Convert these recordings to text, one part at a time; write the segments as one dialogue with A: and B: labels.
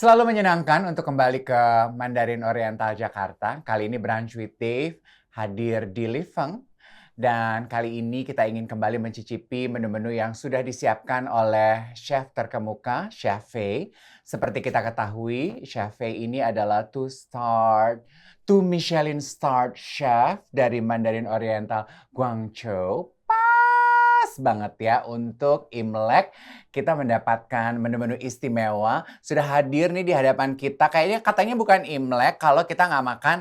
A: Selalu menyenangkan untuk kembali ke Mandarin Oriental Jakarta. Kali ini Brunch with Dave hadir di Liveng. Dan kali ini kita ingin kembali mencicipi menu-menu yang sudah disiapkan oleh chef terkemuka, Chef Fei. Seperti kita ketahui, Chef Fei ini adalah two Michelin starred chef dari Mandarin Oriental Guangzhou. Pas banget ya untuk Imlek kita mendapatkan menu-menu istimewa. Sudah hadir nih di hadapan kita. Kayaknya katanya bukan Imlek kalau kita nggak makan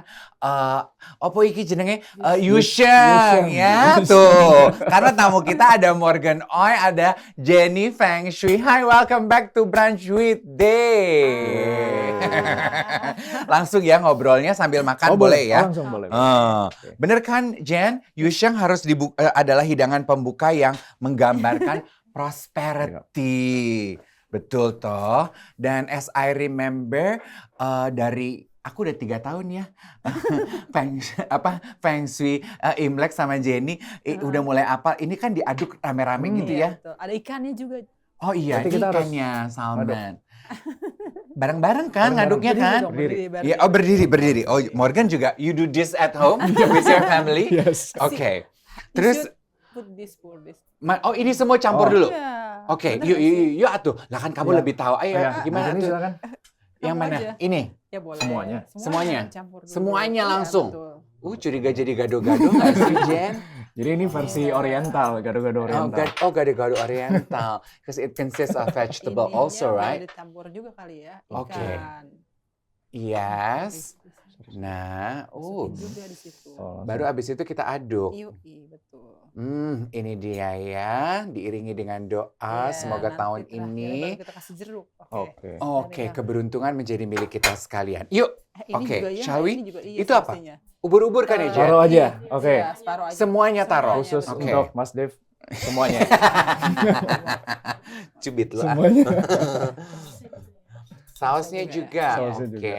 A: opo iki jenenge Yusheng ya tuh. Karena tamu kita ada Morgan Oi, ada Jenny Feng Shui. Hi, welcome back to Brunch with Dave. Langsung ya ngobrolnya sambil makan boleh ya?
B: Langsung boleh.
A: Bener kan Jen? Yusheng harus adalah hidangan pembuka yang menggambarkan prosperity. Betul toh. Dan as I remember dari aku udah 3 tahun ya Feng Shui Imlek sama Jenny udah mulai apal. Ini kan diaduk rame-rame gitu ya.
C: Betul. Ada ikannya juga.
A: Oh iya,
B: Berarti kita
A: ikannya salmon. Bareng-bareng kan ngaduknya kan?
B: Berdiri.
A: Ya, berdiri. Oh, Morgan juga, you do this at home with your family?
B: Yes.
A: Oke. Terus,
C: Put this for this.
A: oh ini semua campur dulu?
C: Iya.
A: Oke,
C: Bener nggak sih?
A: yuk atuh. Lah kan kamu
B: Iya.
A: lebih tahu. Ayo, gimana
B: Ini
A: tuh?
B: silakan.
A: Yang
C: Apa
A: mana?
C: aja?
A: Ini?
C: Ya boleh.
A: Semuanya?
C: Campur dulu.
A: Semuanya
C: Iya,
A: langsung?
C: betul.
A: Curiga jadi gado-gado nggak sih, Jen?
B: Jadi ini versi oriental, gado-gado oriental.
A: Gado-gado oriental. Because it consists of vegetable
C: Ininya
A: also,
C: boleh
A: right?
C: dicampur juga kali ya.
A: Oke.
C: Ikan.
A: Yes. Nah,
C: Masukin juga di situ.
A: baru abis itu kita aduk.
C: Yui, betul.
A: Ini dia ya, diiringi dengan doa.
C: Iya,
A: Semoga
C: nanti
A: tahun
C: terakhir
A: ini,
C: baru kita kasih jeruk.
B: Oke.
A: oke, keberuntungan menjadi milik kita sekalian. Yuk,
C: Ini
A: Oke,
C: juga ya,
A: shall we?
C: ini juga iya
A: Itu apa?
C: semestinya.
A: ubur-ubur kan ya, Jen?
B: Taruh aja. Oke.
C: Iya, separuh aja.
A: Semuanya taruh?
B: Khusus
A: Oke.
B: untuk Mas Dev semuanya.
A: Cubit lu. ah.
B: Semuanya.
A: Sausnya juga.
B: Sausnya
A: Oke.
B: juga.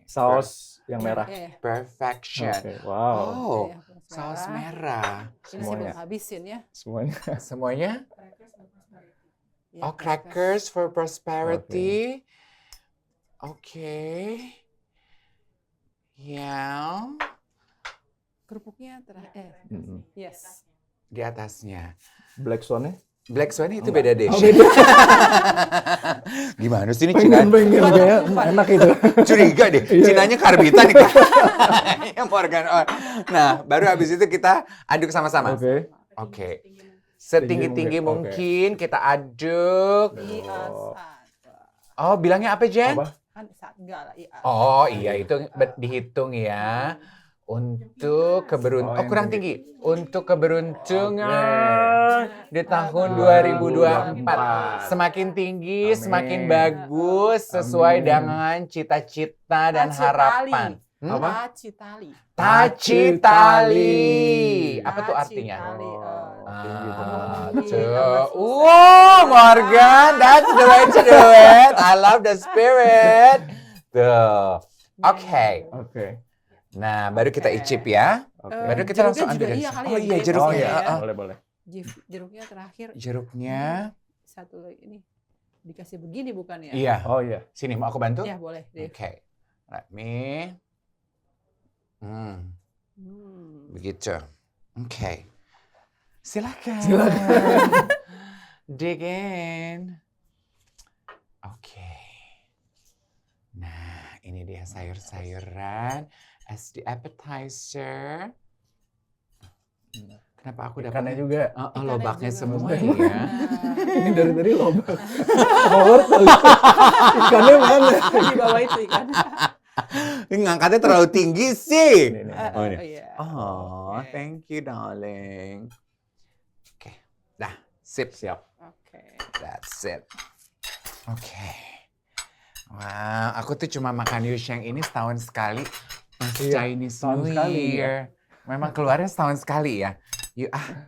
B: Saus yang merah.
C: Oke.
A: Perfection.
B: Oke. Wow.
A: Oh,
C: Oke,
A: saus merah.
C: Ini sih
B: Semuanya.
C: belum habisin ya.
B: Semuanya.
A: Semuanya?
C: Ya,
A: Oh, crackers for prosperity. Oke. Ya,
C: Kerupuknya terakhir.
B: Mm-mm.
C: Yes.
A: di atasnya.
B: Black Swan-nya?
A: Black Swan itu beda deh.
B: Oh, beda.
A: Gimana sih ini Cina?
B: Pengen kayak enak itu.
A: Curiga deh,
B: Iya.
A: Cinanya karbitan nih. Ya, Morgan. Oh. Nah, baru habis itu kita aduk sama-sama.
B: Oke.
A: Oke. Setinggi-tinggi
B: Tinggi mungkin.
A: mungkin kita aduk.
C: Di
A: Oh, bilangnya apa, Jen?
B: Apa?
C: kan saat enggak lah. Iya.
A: Oh, iya itu dihitung ya. Untuk keberuntungan. Oh, kurang tinggi. Untuk keberuntungan di tahun 2024. Semakin tinggi,
B: Amin.
A: semakin bagus sesuai
B: Amin.
A: dengan cita-cita dan harapan.
B: Apa?
C: Tacitali.
A: Tacitali. Apa tuh artinya?
C: Tacitali.
A: Morgan, that's the way to do it. I love the spirit. Tuh. Oke.
B: Oke.
A: Nah, baru kita icip ya.
B: Oke.
A: Baru kita langsung ambil dari
C: iya
A: sini.
C: kali
A: Oh
C: ya,
A: iya,
C: Jeff.
A: jeruknya.
B: Oh iya,
A: Ah.
B: boleh.
C: Jeruknya terakhir.
A: Jeruknya.
C: Satu lagi ini dikasih begini bukan ya?
A: Iya.
B: Oh iya.
A: Sini, mau aku bantu?
C: Ya boleh deh.
A: Oke. Let me. Begitu. Oke. Silakan. Dig in. Oke. Nah, ini dia sayur-sayuran as the appetizer. Kenapa aku
B: Ikannya
A: dapat
B: juga.
A: lobaknya
C: juga.
A: semua
C: Iya.
A: ya?
B: Ini dari tadi lobak. Sama wortel. Ikannya mana?
C: Di bawah itu ikan.
A: Ini ngangkatnya terlalu tinggi sih.
B: Ini.
A: Oh, ini.
C: Iya.
A: Oh,
C: Oke.
A: thank you, darling. Oke, dah, sip.
B: Siap.
C: Oke.
A: That's it. Oke. Wah, aku tuh cuma makan Yusheng ini setahun sekali. Pas
B: Iya,
A: Chinese
B: setahun
A: New
B: sekali,
A: Year. Memang keluarnya setahun sekali ya. Yuk ah.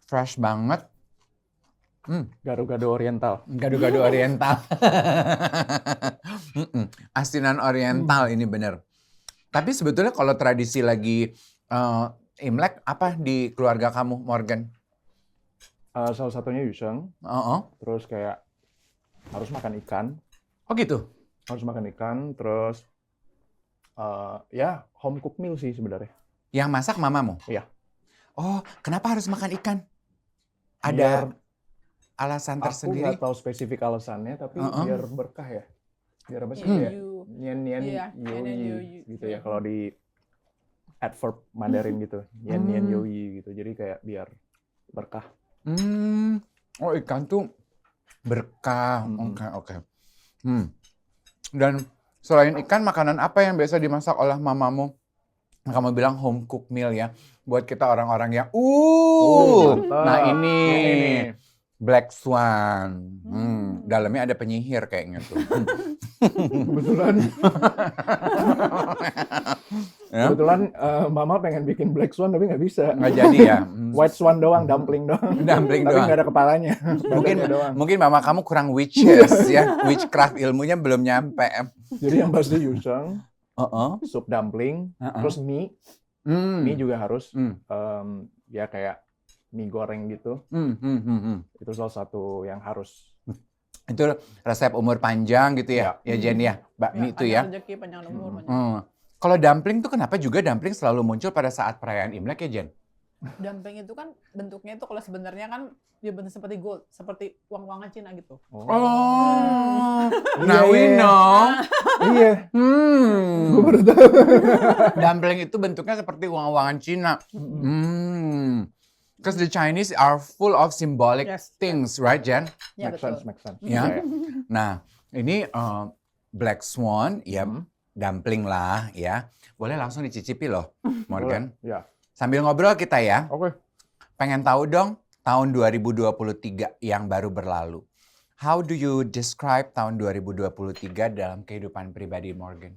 A: Fresh banget.
B: Gado-gado oriental.
A: Gado-gado oriental. Asinan oriental ini bener. Tapi sebetulnya kalau tradisi lagi Imlek apa di keluarga kamu, Morgan?
B: Salah satunya Yusheng,
A: Oh,
B: terus kayak harus makan ikan,
A: oh gitu.
B: terus ya home cooked meal sih sebenarnya.
A: Yang masak mamamu?
B: Iya.
A: Oh, kenapa harus makan ikan?
B: Biar
A: Ada alasan
B: aku
A: tersendiri?
B: nggak tahu spesifik alasannya, tapi biar berkah ya. Biar apa sih
C: Yu,
B: kayak
C: yu.
B: nyen nyen
C: Iya,
B: yo
C: nyen, nyen, yo,
B: yi
C: yi.
B: gitu ya kalau di adverb Mandarin gitu, nyen nyen yo yi gitu. Jadi kayak biar berkah.
A: Oh ikan tuh berkah. Oke. Dan selain ikan, makanan apa yang biasa dimasak oleh mamamu? Kamu bilang home cooked meal ya. Buat kita orang-orang yang
B: Mantap.
A: nah ini
B: Ini.
A: Black Swan. Dalamnya ada penyihir kayaknya tuh.
B: Kebetulan
A: Ya?
B: kebetulan mama pengen bikin Black Swan tapi nggak bisa.
A: Nggak jadi ya.
B: White Swan doang, dumpling doang.
A: Dumpling
B: Tapi
A: doang.
B: nggak ada kepalanya.
A: Mungkin
B: Badannya doang.
A: mungkin mama kamu kurang witches ya. Witchcraft ilmunya belum nyampe.
B: Jadi yang pasti Yusheng,
A: Oh.
B: sup dumpling, terus mie. Mie juga harus ya kayak mie goreng gitu. Itu salah satu yang harus.
A: Itu resep umur panjang gitu ya, ya Jen ya, bakmi itu ya.
C: Panjang rezeki, panjang umur. Panjang.
A: Kalau dumpling tuh kenapa juga dumpling selalu muncul pada saat perayaan Imlek ya Jen?
C: Dumpling itu kan bentuknya itu kalau sebenarnya kan dia bentuk seperti gold, seperti uang-uangan Cina gitu.
A: Oh,
B: Iya,
A: now we
B: iya.
A: know.
B: Iya. Gue baru tahu.
A: Dumpling itu bentuknya seperti uang-uangan Cina. Because the Chinese are full of symbolic things, right Jen?
C: Ya
B: Make
C: betul.
B: sense, make sense.
A: Ya. Nah, ini Black Swan, ya dumpling lah ya. Boleh langsung dicicipi loh, Morgan.
B: Boleh, ya.
A: Sambil ngobrol kita ya.
B: Oke.
A: Pengen tahu dong tahun 2023 yang baru berlalu. How do you describe tahun 2023 dalam kehidupan pribadi Morgan?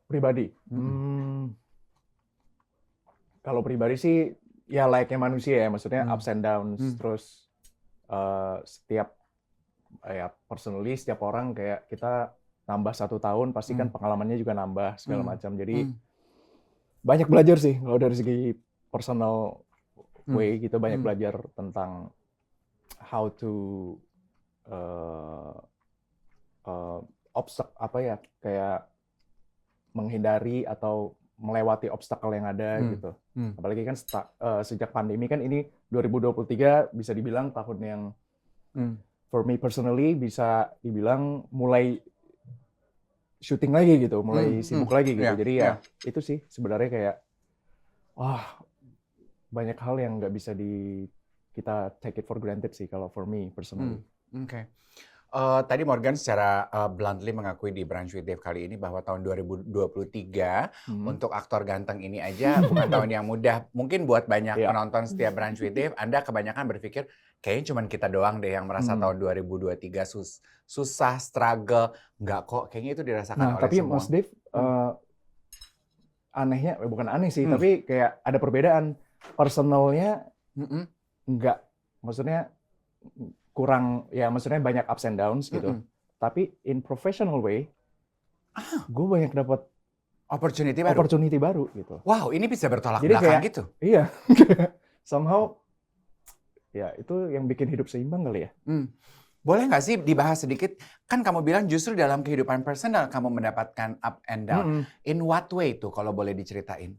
B: Pribadi. Kalau pribadi sih ya layaknya manusia ya, maksudnya ups and downs, terus setiap ya personally setiap orang kayak kita nambah 1 tahun pasti kan pengalamannya juga nambah segala macam. Jadi banyak belajar sih kalau dari segi personal way gitu, banyak belajar tentang how to kayak menghindari atau melewati obstacle yang ada gitu. Apalagi kan sejak pandemi kan ini 2023 bisa dibilang tahun yang for me personally bisa dibilang mulai syuting lagi gitu, mulai sibuk lagi gitu. Jadi ya itu sih sebenarnya kayak banyak hal yang nggak bisa kita take it for granted sih kalau for me personally.
A: Oke. Tadi Morgan secara bluntly mengakui di Brunch with Dave kali ini bahwa tahun 2023 untuk aktor ganteng ini aja bukan tahun yang mudah. Mungkin buat banyak penonton setiap Brunch with Dave, Anda kebanyakan berpikir kayaknya cuma kita doang deh yang merasa tahun 2023 susah, struggle. Enggak kok, kayaknya itu dirasakan oleh
B: tapi
A: semua.
B: Mas Dave, anehnya, bukan aneh sih, tapi kayak ada perbedaan. Personalnya enggak, maksudnya kurang, ya maksudnya banyak ups and downs gitu. Tapi in professional way, gue banyak dapat opportunity baru gitu.
A: Wow, ini bisa bertolak
B: Jadi
A: belakang
B: kayak,
A: gitu.
B: Iya, somehow, ya itu yang bikin hidup seimbang kali ya.
A: Boleh nggak sih dibahas sedikit? Kan kamu bilang justru dalam kehidupan personal kamu mendapatkan up and down. In what way tuh kalau boleh diceritain?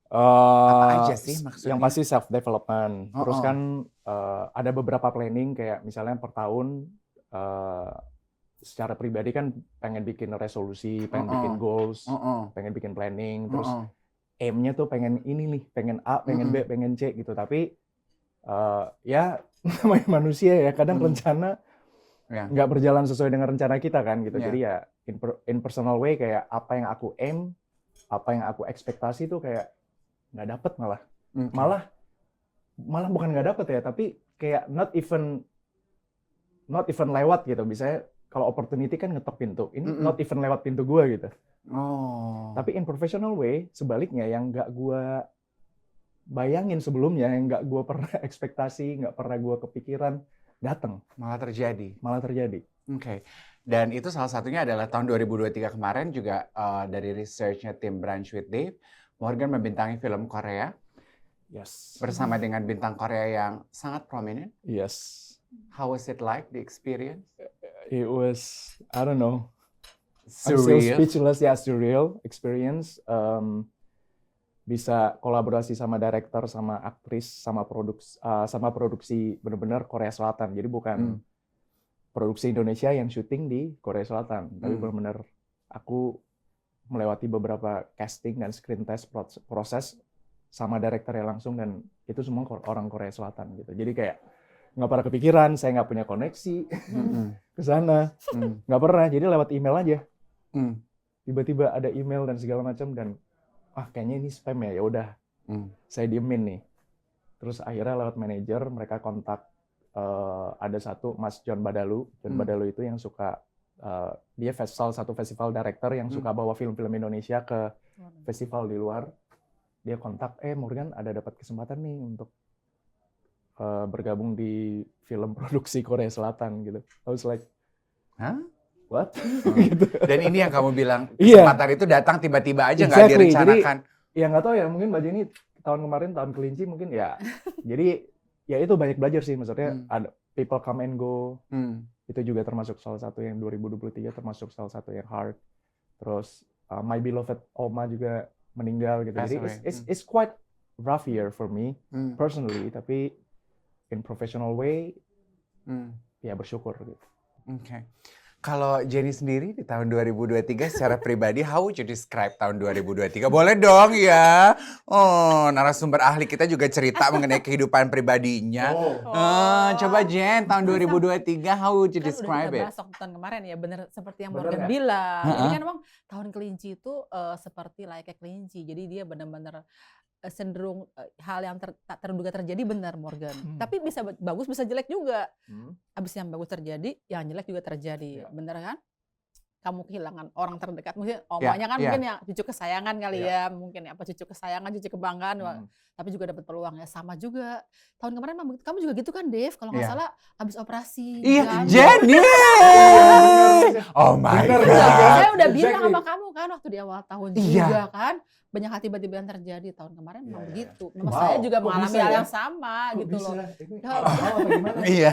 A: Apa aja sih maksudnya?
B: Yang pasti self development. Terus kan ada beberapa planning kayak misalnya per tahun secara pribadi kan pengen bikin resolusi, pengen bikin goals, pengen bikin planning. Terus aim-nya tuh pengen ini nih, pengen A, pengen B, pengen C gitu. Tapi ya namanya manusia ya kadang rencana nggak berjalan sesuai dengan rencana kita kan gitu. Jadi ya in personal way kayak apa yang aku aim, apa yang aku ekspektasi tuh kayak nggak dapet malah bukan nggak dapet ya, tapi kayak not even lewat gitu. Misalnya kalau opportunity kan ngetok pintu, ini not even lewat pintu gua gitu. Tapi in professional way sebaliknya yang nggak gua bayangin sebelumnya, yang nggak gua pernah ekspektasi, nggak pernah gua kepikiran, datang
A: Malah terjadi. Oke. Dan itu salah satunya adalah tahun 2023 kemarin juga dari research-nya tim Brunch with Dave, Morgan membintangi film Korea.
B: Yes.
A: bersama dengan bintang Korea yang sangat prominent.
B: Yes.
A: How was it like, the experience?
B: It was, I don't know. I'm still
A: Surreal.
B: speechless, ya, surreal experience. Bisa kolaborasi sama director, sama aktris, sama produksi benar-benar Korea Selatan. Jadi bukan produksi Indonesia yang syuting di Korea Selatan, tapi benar-benar aku melewati beberapa casting dan screen test proses sama directornya langsung, dan itu semua orang Korea Selatan gitu. Jadi kayak nggak pernah kepikiran, saya nggak punya koneksi ke sana, nggak pernah. Jadi lewat email aja. Tiba-tiba ada email dan segala macam, dan kayaknya ini spam ya udah saya diemin nih. Terus akhirnya lewat manajer mereka kontak, ada satu Mas John Badalu. John Badalu itu yang suka dia salah satu festival director yang suka bawa film-film Indonesia ke festival di luar. Dia kontak, Morgan ada dapat kesempatan nih untuk bergabung di film produksi Korea Selatan gitu. I was like,
A: Hah?
B: What? Gitu.
A: Dan ini yang kamu bilang,
B: Iya.
A: kesempatan itu datang tiba-tiba aja, nggak
B: Exactly.
A: direncanakan.
B: Jadi, ya nggak tahu ya, mungkin Mbak Jenny tahun kemarin, tahun kelinci mungkin ya. Jadi ya itu banyak belajar sih, maksudnya ada people come and go. Itu juga termasuk salah satu yang 2023, termasuk salah satu yang hard. Terus my beloved Oma juga meninggal gitu. Jadi it's quite rough year for me personally, tapi in professional way ya bersyukur gitu.
A: Oke. Kalau Jenny sendiri di tahun 2023 secara pribadi, how would you describe tahun 2023? Boleh dong ya. Oh, narasumber ahli kita juga cerita mengenai kehidupan pribadinya. Coba Jen, tahun 2023, how would you describe it?
C: Kan udah kita bahas waktu tahun kemarin ya, bener seperti yang Morgan bilang. Jadi kan emang tahun kelinci itu seperti layaknya kelinci. Jadi dia benar-benar cenderung hal yang tak terduga terjadi, benar Morgan. Tapi bisa bagus, bisa jelek juga. Abis yang bagus terjadi, yang jelek juga terjadi. Bener kan? Kamu kehilangan orang terdekat, mungkin omanya kan mungkin ya cucu kesayangan kali ya, mungkin apa cucu kesayangan, cucu kebanggaan, tapi juga dapat peluang ya. Sama juga tahun kemarin kamu juga gitu kan, Dave, kalau nggak salah habis operasi.
A: Iya, Jenny. Oh my God.
C: Saya udah bilang sama kamu kan waktu di awal tahun juga kan, banyak hal tiba-tiba yang terjadi tahun kemarin memang begitu. Memang saya juga mengalami hal yang sama gitu loh.
A: Iya.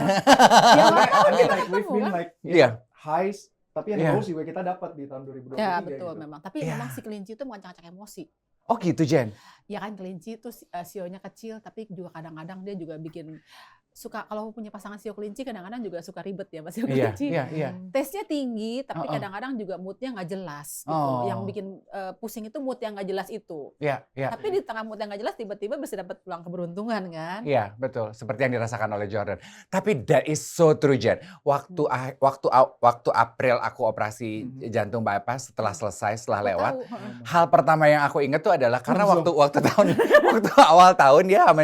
C: Ya nggak tahu kita ketemu kan.
B: Iya. Highs. Tapi yang lows juga kita dapat di tahun 2023.
C: Ya betul
B: gitu.
C: memang. Tapi memang si kelinci itu mengacak-acak emosi.
A: Oh gitu Jen?
C: Ya kan kelinci itu sionya kecil, tapi juga kadang-kadang dia juga bikin suka, kalau punya pasangan sio kelinci kadang-kadang juga suka ribet ya Mas sio kelinci.
A: Iya.
C: Tesnya tinggi, tapi kadang-kadang juga moodnya nggak jelas. Gitu. Yang bikin pusing itu mood yang nggak jelas itu.
A: Iya.
C: Tapi di tengah mood yang nggak jelas tiba-tiba bisa dapat peluang keberuntungan kan?
A: Iya betul, seperti yang dirasakan oleh Jordan. Tapi that is so true Jen. Waktu April aku operasi jantung bypass, setelah selesai, setelah lewat, hal pertama yang aku ingat tuh adalah karena waktu awal tahun ya sama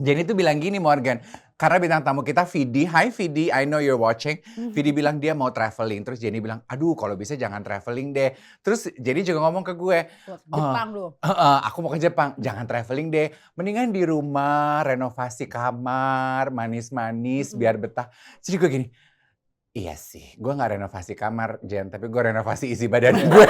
A: Jenny tuh bilang gini Morgan, karena bintang tamu kita Vidi, hi Vidi, I know you're watching. Vidi bilang dia mau traveling, terus Jenny bilang, aduh kalau bisa jangan traveling deh. Terus Jenny juga ngomong ke gue,
C: Jepang loh.
A: Aku mau ke Jepang, jangan traveling deh. Mendingan di rumah, renovasi kamar, manis-manis, biar betah. Jadi gue gini, iya sih, gue gak renovasi kamar Jen, tapi gue renovasi isi badan gue.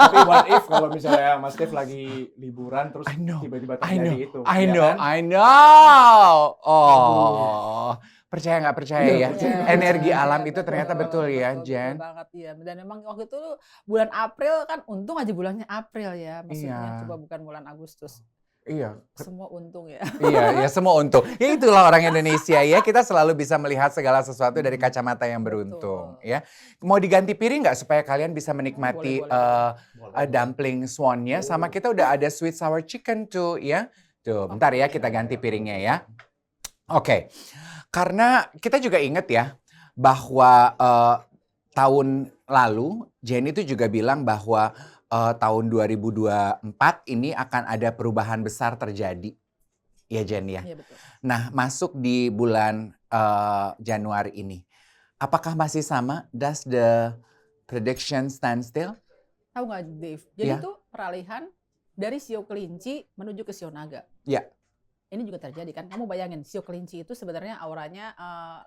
B: Tapi what if kalau misalnya Mas Dev lagi liburan terus tiba-tiba terjadi itu?
A: I know. Oh, percaya nggak percaya ya? Energi alam itu ternyata betul ya, Jen.
C: Betul banget ya. Dan memang waktu itu bulan April kan, untung aja bulannya April ya, maksudnya coba bukan bulan Agustus.
A: Iya.
C: Semua untung ya.
A: Iya, semua untung. Ya itulah orang Indonesia ya, kita selalu bisa melihat segala sesuatu dari kacamata yang beruntung. Ya, mau diganti piring nggak supaya kalian bisa menikmati dumpling swan-nya? Sama kita udah ada sweet sour chicken tuh ya. Tuh, bentar ya kita ganti piringnya ya. Oke, karena kita juga ingat ya bahwa tahun lalu Jenny itu juga bilang bahwa tahun 2024 ini akan ada perubahan besar terjadi. Ya Jen ya.
C: Iya, betul.
A: Nah masuk di bulan Januari ini. Apakah masih sama? Does the prediction stand still?
C: Tahu nggak Dave? Jadi itu peralihan dari sio kelinci menuju ke sio naga.
A: Iya.
C: Ini juga terjadi kan. Kamu bayangin sio kelinci itu sebenarnya auranya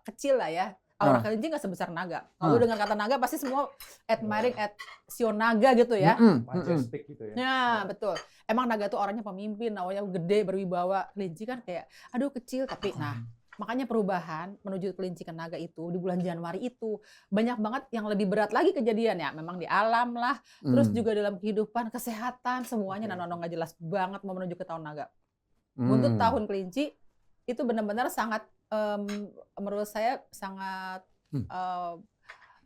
C: kecil lah ya. Aura kelinci nggak sebesar naga. Kalau dengar kata naga pasti semua admiring at sio naga gitu ya.
B: Majestic gitu ya.
C: Ya betul. Emang naga tuh orangnya pemimpin, awalnya gede, berwibawa. Kelinci kan kayak, aduh kecil tapi makanya perubahan menuju kelinci ke naga itu di bulan Januari itu banyak banget yang lebih berat lagi kejadian ya. Memang di alam lah, terus juga dalam kehidupan, kesehatan, semuanya nanono nggak jelas banget mau menuju ke tahun naga. Untuk tahun kelinci itu benar-benar sangat menurut saya sangat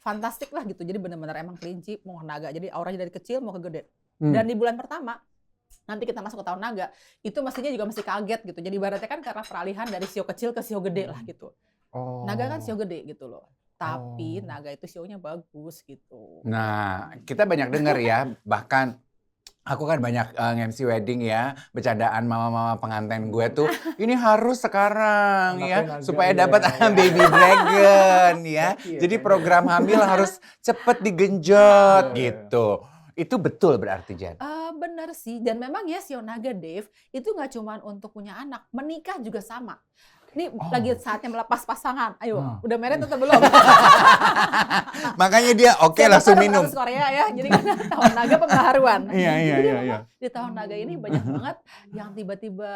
C: fantastik lah gitu. Jadi benar-benar emang kelinci mau naga. Jadi auranya dari kecil mau ke gede. Dan di bulan pertama nanti kita masuk ke tahun naga, itu mestinya juga mesti kaget gitu. Jadi ibaratnya kan karena peralihan dari sio kecil ke sio gede lah gitu. Naga kan sio gede gitu loh. Tapi naga itu sionya bagus gitu.
A: Nah, kita banyak dengar ya, bahkan aku kan banyak nge-MC wedding ya, bercandaan mama-mama pengantin gue tuh, ini harus sekarang ya, supaya dapat baby dragon ya. Jadi program hamil harus cepet digenjot gitu. Itu betul berarti, Jen?
C: Benar sih, dan memang ya sio naga Dave itu nggak cuma untuk punya anak, menikah juga sama. Ini lagi saatnya melepas pasangan. Ayo, udah married atau belum?
A: Makanya dia langsung minum.
C: Korea ya, jadi kan tahun naga pembaharuan.
A: Iya.
C: Di tahun naga ini banyak banget yang tiba-tiba,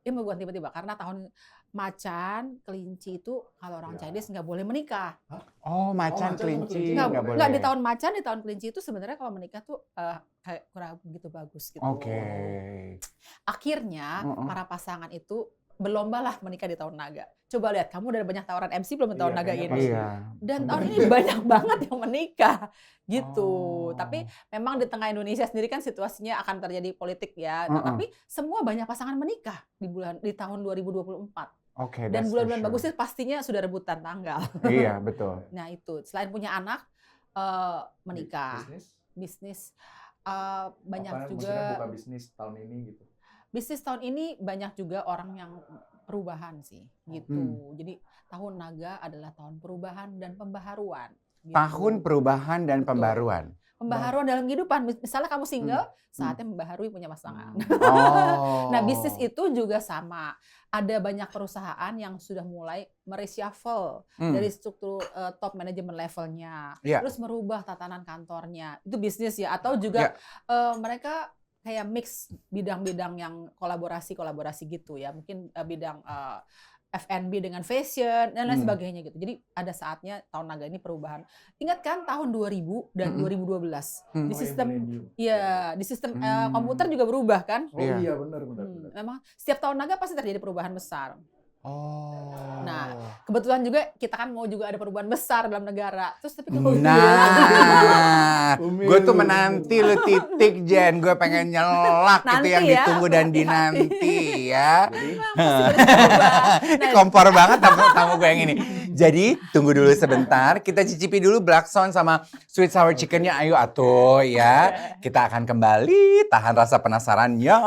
C: bukan tiba-tiba, karena tahun macan, kelinci itu kalau orang Chinese nggak boleh menikah.
A: Macan kelinci
C: Nggak
A: boleh.
C: Nggak, di tahun macan, di tahun kelinci itu sebenarnya kalau menikah tuh kayak kurang begitu bagus gitu. Akhirnya para pasangan itu berlomba lah menikah di tahun naga. Coba lihat, kamu udah banyak tawaran MC belum di tahun naga ini? Dan tahun ini banyak banget yang menikah gitu. Tapi memang di tengah Indonesia sendiri kan situasinya akan terjadi politik ya. Tapi semua banyak pasangan menikah di tahun 2024. Dan bulan-bulan bagusnya pastinya sudah rebutan tanggal.
A: Iya, betul.
C: Nah itu, selain punya anak, menikah, bisnis, banyak juga.
B: Buka bisnis tahun ini gitu.
C: Bisnis tahun ini banyak juga orang yang perubahan sih, gitu. Jadi tahun naga adalah tahun perubahan dan pembaharuan. Gitu.
A: Tahun perubahan dan pembaruan.
C: Pembaharuan dalam kehidupan. Misalnya kamu single, saatnya membaharui punya pasangan. Nah, bisnis itu juga sama. Ada banyak perusahaan yang sudah mulai mereshuffle dari struktur top management levelnya, terus merubah tatanan kantornya. Itu bisnis ya, atau juga mereka kayak mix bidang-bidang yang kolaborasi gitu ya. Mungkin bidang F&B dengan fashion dan lain sebagainya gitu. Jadi ada saatnya tahun naga ini perubahan. Ingat kan tahun 2000 dan 2012 di sistem di sistem komputer juga berubah kan?
B: Iya benar.
C: Memang setiap tahun naga pasti terjadi perubahan besar. Nah, kebetulan juga kita kan mau juga ada perubahan besar dalam negara. Terus tapi
A: gue tuh menanti lu titik, Jen. Gue pengen nyelak itu yang ditunggu dan dinanti ya. Ini kompor banget tamu gue yang ini. Jadi tunggu dulu sebentar. Kita cicipi dulu black sound sama sweet sour chickennya. Ayo atuh ya. Kita akan kembali. Tahan rasa penasarannya.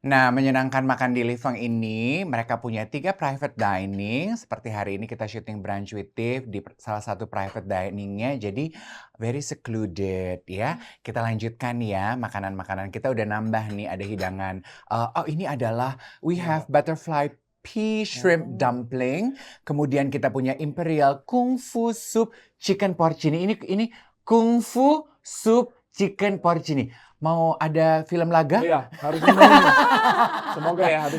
A: Nah, menyenangkan makan di Liveng ini, mereka punya 3 private dining. Seperti hari ini kita syuting Brunch with Tiff di salah satu private diningnya. Jadi, very secluded ya. Kita lanjutkan ya, makanan-makanan kita udah nambah nih. Ada hidangan. Ini adalah, we have butterfly pea shrimp dumpling. Kemudian kita punya imperial kung fu soup chicken porcini. Ini kung fu soup chicken porcini. Mau ada film laga?
B: Iya, harus ini. Semoga ya harus.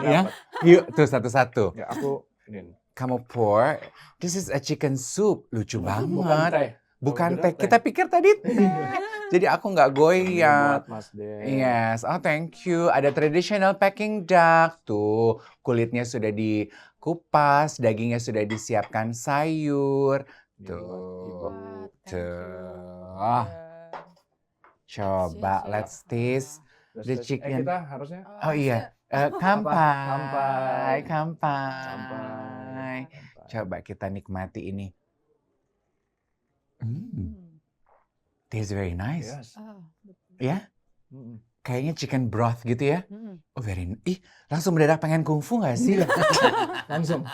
A: Ya. Yuk, tuh satu-satu.
B: Ya, aku ini.
A: Kamu pour. This is a chicken soup. Lucu banget. Bukan teh.
B: Teh.
A: Kita pikir tadi teh. Jadi aku nggak goyang.
B: Mas
A: Yes. Oh, thank you. Ada traditional Peking duck. Tuh, kulitnya sudah dikupas, dagingnya sudah disiapkan sayur. Tuh. Coba, let's taste the chicken.
B: Kita harusnya.
A: Oh iya, kampai. Coba kita nikmati ini. Tastes very nice.
B: Yes.
A: Ya? Kayaknya chicken broth gitu ya. Oh langsung mendadak pengen kungfu nggak sih?
B: Langsung.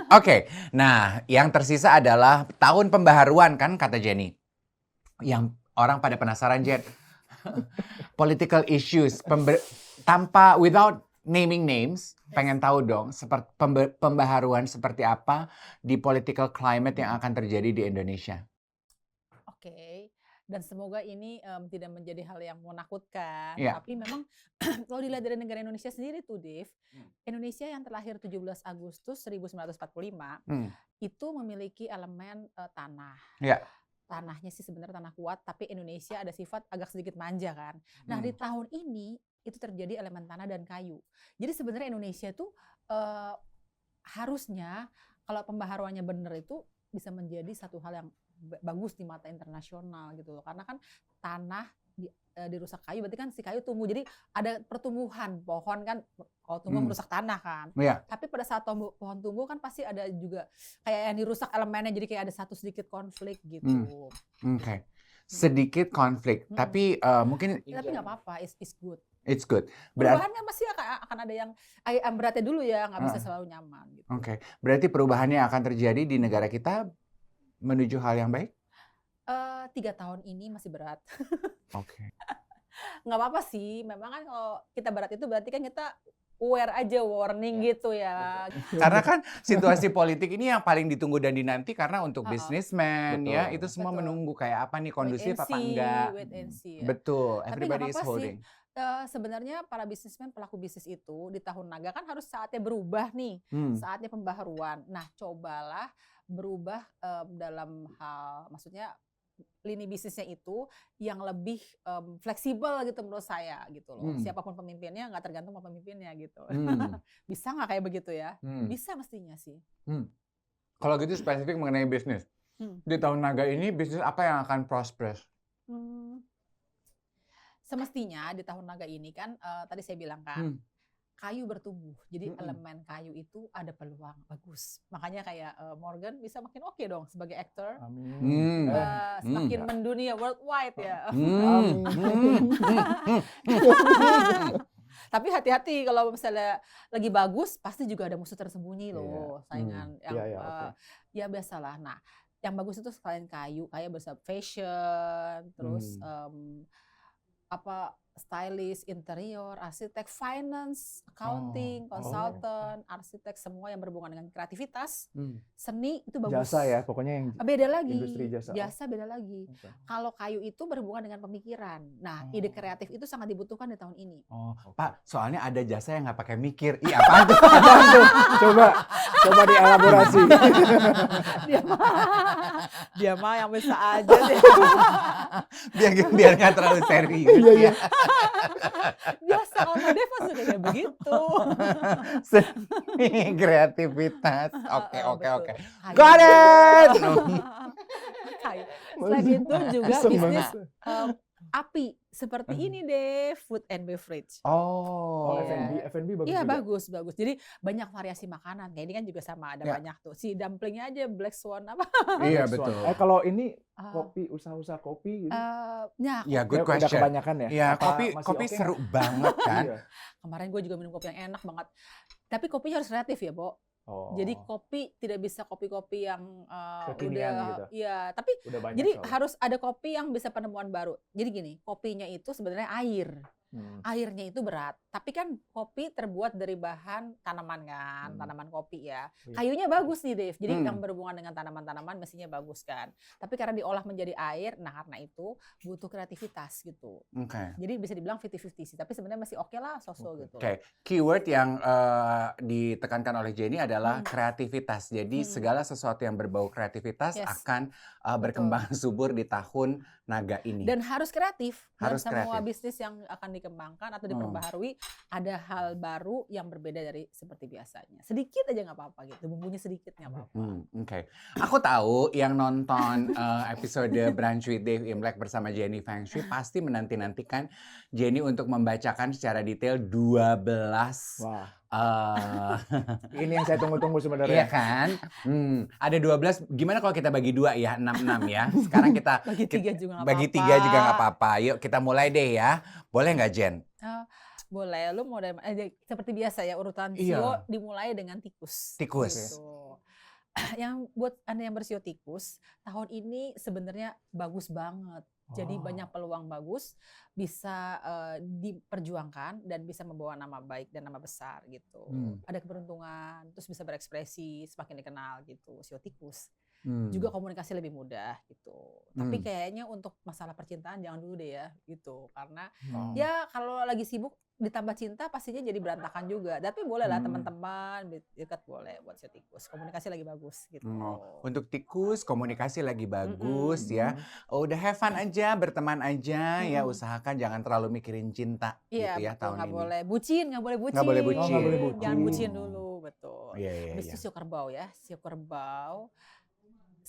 A: Oke, nah yang tersisa adalah tahun pembaharuan kan kata Jenny. Yang orang pada penasaran, Jen. Political issues. Without naming names, pengen tahu dong seperti pembaharuan seperti apa di political climate yang akan terjadi di Indonesia.
C: Oke. Dan semoga ini tidak menjadi hal yang menakutkan.
A: Iya.
C: Tapi memang kalau dilihat dari negara Indonesia sendiri tuh, Dev, Indonesia yang terlahir 17 Agustus 1945 itu memiliki elemen tanah.
A: Iya.
C: Tanahnya sih sebenarnya tanah kuat, tapi Indonesia ada sifat agak sedikit manja kan. Nah di tahun ini itu terjadi elemen tanah dan kayu. Jadi sebenarnya Indonesia tuh harusnya kalau pembaharuannya benar itu bisa menjadi satu hal yang bagus di mata internasional gitu loh. Karena kan tanah dirusak kayu, berarti kan si kayu tumbuh. Jadi ada pertumbuhan pohon kan, kalau tumbuh merusak tanah kan.
A: Iya.
C: Tapi pada saat pohon tumbuh kan pasti ada juga kayak yang dirusak elemennya, jadi kayak ada satu sedikit konflik gitu.
A: Oke. Sedikit konflik, tapi mungkin.
C: Tapi nggak apa-apa, it's good.
A: It's good.
C: Perubahannya pasti akan ada yang beratnya dulu ya, nggak bisa selalu nyaman. Gitu.
A: Oke. Berarti perubahannya akan terjadi di negara kita menuju hal yang baik?
C: 3 tahun ini masih berat.
A: Oke.
C: Nggak apa-apa sih, memang kan kalau kita berat itu berarti kan kita aware aja, warning gitu ya.
A: Karena kan situasi politik ini yang paling ditunggu dan dinanti karena untuk businessman ya, itu semua menunggu kayak apa nih, kondusif apa enggak.
C: Wait and see.
A: Betul,
C: Tapi
A: everybody is
C: nggak apa-apa
A: holding.
C: Sebenarnya para bisnismen, pelaku bisnis itu di tahun naga kan harus saatnya berubah nih, saatnya pembaharuan. Nah, cobalah berubah dalam hal, maksudnya lini bisnisnya itu yang lebih fleksibel gitu menurut saya gitu loh. Siapapun pemimpinnya nggak tergantung sama pemimpinnya gitu. Bisa nggak kayak begitu ya? Bisa mestinya sih.
A: Kalau gitu spesifik mengenai bisnis. Di tahun naga ini bisnis apa yang akan prosperous?
C: Semestinya di tahun naga ini kan tadi saya bilang kan kayu bertumbuh, jadi elemen kayu itu ada peluang bagus. Makanya kayak Morgan bisa makin oke dong sebagai aktor, semakin mendunia worldwide ya. Tapi hati-hati kalau misalnya lagi bagus, pasti juga ada musuh tersembunyi loh, saingan yang ya biasalah. Nah, yang bagus itu selain kayu, kayak bisa fashion, terus stylist, interior, arsitek, finance, accounting, consultant, arsitek, semua yang berhubungan dengan kreativitas, seni itu bagus.
B: Jasa ya, pokoknya yang
C: beda lagi.
B: Industri jasa.
C: Jasa beda lagi. Kalau kayu itu berhubungan dengan pemikiran. Nah, ide kreatif itu sangat dibutuhkan di tahun ini.
A: Pak, soalnya ada jasa yang nggak pakai mikir. Iya, apaan tuh?
B: Coba dielaborasi.
C: Dia mah yang bisa aja deh.
A: biar nggak terlalu serius.
B: Iya.
C: Biasa kalau Deva suka kayak begitu.
A: Seni, kreativitas. Oke.
C: Kayu.
A: Got it!
C: Kayu. Selain itu juga bisnis api seperti ini deh, food and beverage.
B: F&B bagus.
C: Iya,
B: juga.
C: bagus. Jadi banyak variasi makanan. Kayak ini kan juga sama, ada banyak tuh. Si dumplingnya aja Black Swan apa?
A: Iya, betul.
B: Kalau ini kopi, usaha kopi gitu.
A: Ya, good question.
B: Udah kebanyakan ya?
A: Iya, kopi seru banget kan.
C: Kemarin gue juga minum kopi yang enak banget. Tapi kopinya harus kreatif ya, Bo. Jadi kopi tidak bisa kopi-kopi yang
B: kekinian gitu.
C: Iya, tapi
B: Udah banyak
C: jadi
B: soalnya.
C: harus ada kopi yang bisa penemuan baru. Jadi gini, kopinya itu sebenarnya air. Airnya itu berat, tapi kan kopi terbuat dari bahan tanaman kan, tanaman kopi ya. Kayunya bagus nih, Dave. Jadi yang berhubungan dengan tanaman-tanaman mestinya bagus kan. Tapi karena diolah menjadi air, nah karena itu butuh kreativitas gitu. Jadi bisa dibilang 50-50 sih, tapi sebenarnya masih oke lah gitu.
A: Keyword yang ditekankan oleh Jenny adalah kreativitas. Jadi segala sesuatu yang berbau kreativitas akan berkembang subur di tahun naga ini.
C: Dan harus kreatif.
A: Harus
C: dan semua
A: kreatif.
C: bisnis yang akan dikembangkan atau diperbaharui ada hal baru yang berbeda dari seperti biasanya. Sedikit aja nggak apa-apa gitu, bumbunya sedikit nggak apa-apa.
A: Aku tahu yang nonton episode Brunch with Dave Imlek bersama Jenny Feng Shui pasti menanti-nantikan Jenny untuk membacakan secara detail 12.
B: Wah. Ini yang saya tunggu-tunggu sebenarnya.
A: Iya kan? Ada 12. Gimana kalau kita bagi 2 ya? 6-6 ya. Sekarang kita
C: bagi 3 juga nggak
A: bagi 3 juga nggak apa-apa. Yuk kita mulai deh ya. Boleh nggak, Jen?
C: Boleh. Lu mau seperti biasa ya, urutan sio dimulai dengan tikus.
A: Tikus.
C: Gitu. Yang buat Anda yang bersio tikus, tahun ini sebenarnya bagus banget. Jadi banyak peluang bagus bisa diperjuangkan dan bisa membawa nama baik dan nama besar gitu. Ada keberuntungan, terus bisa berekspresi, semakin dikenal gitu. Sio tikus. Juga komunikasi lebih mudah gitu. Tapi kayaknya untuk masalah percintaan jangan dulu deh ya gitu. Karena ya kalau lagi sibuk ditambah cinta pastinya jadi berantakan juga. Tapi boleh lah teman-teman dekat boleh buat sio tikus. Komunikasi lagi bagus gitu.
A: Untuk tikus komunikasi lagi bagus ya. Udah have fun aja, berteman aja ya. Usahakan jangan terlalu mikirin cinta
C: Iya,
A: gitu ya
C: betul,
A: tahun
C: nggak
A: ini.
C: boleh bucin, nggak boleh bucin.
A: Nggak boleh bucin.
B: Nggak boleh bucin.
C: Jangan bucin dulu, betul. Habis itu
A: Iya.
C: sio kerbau ya. Sio kerbau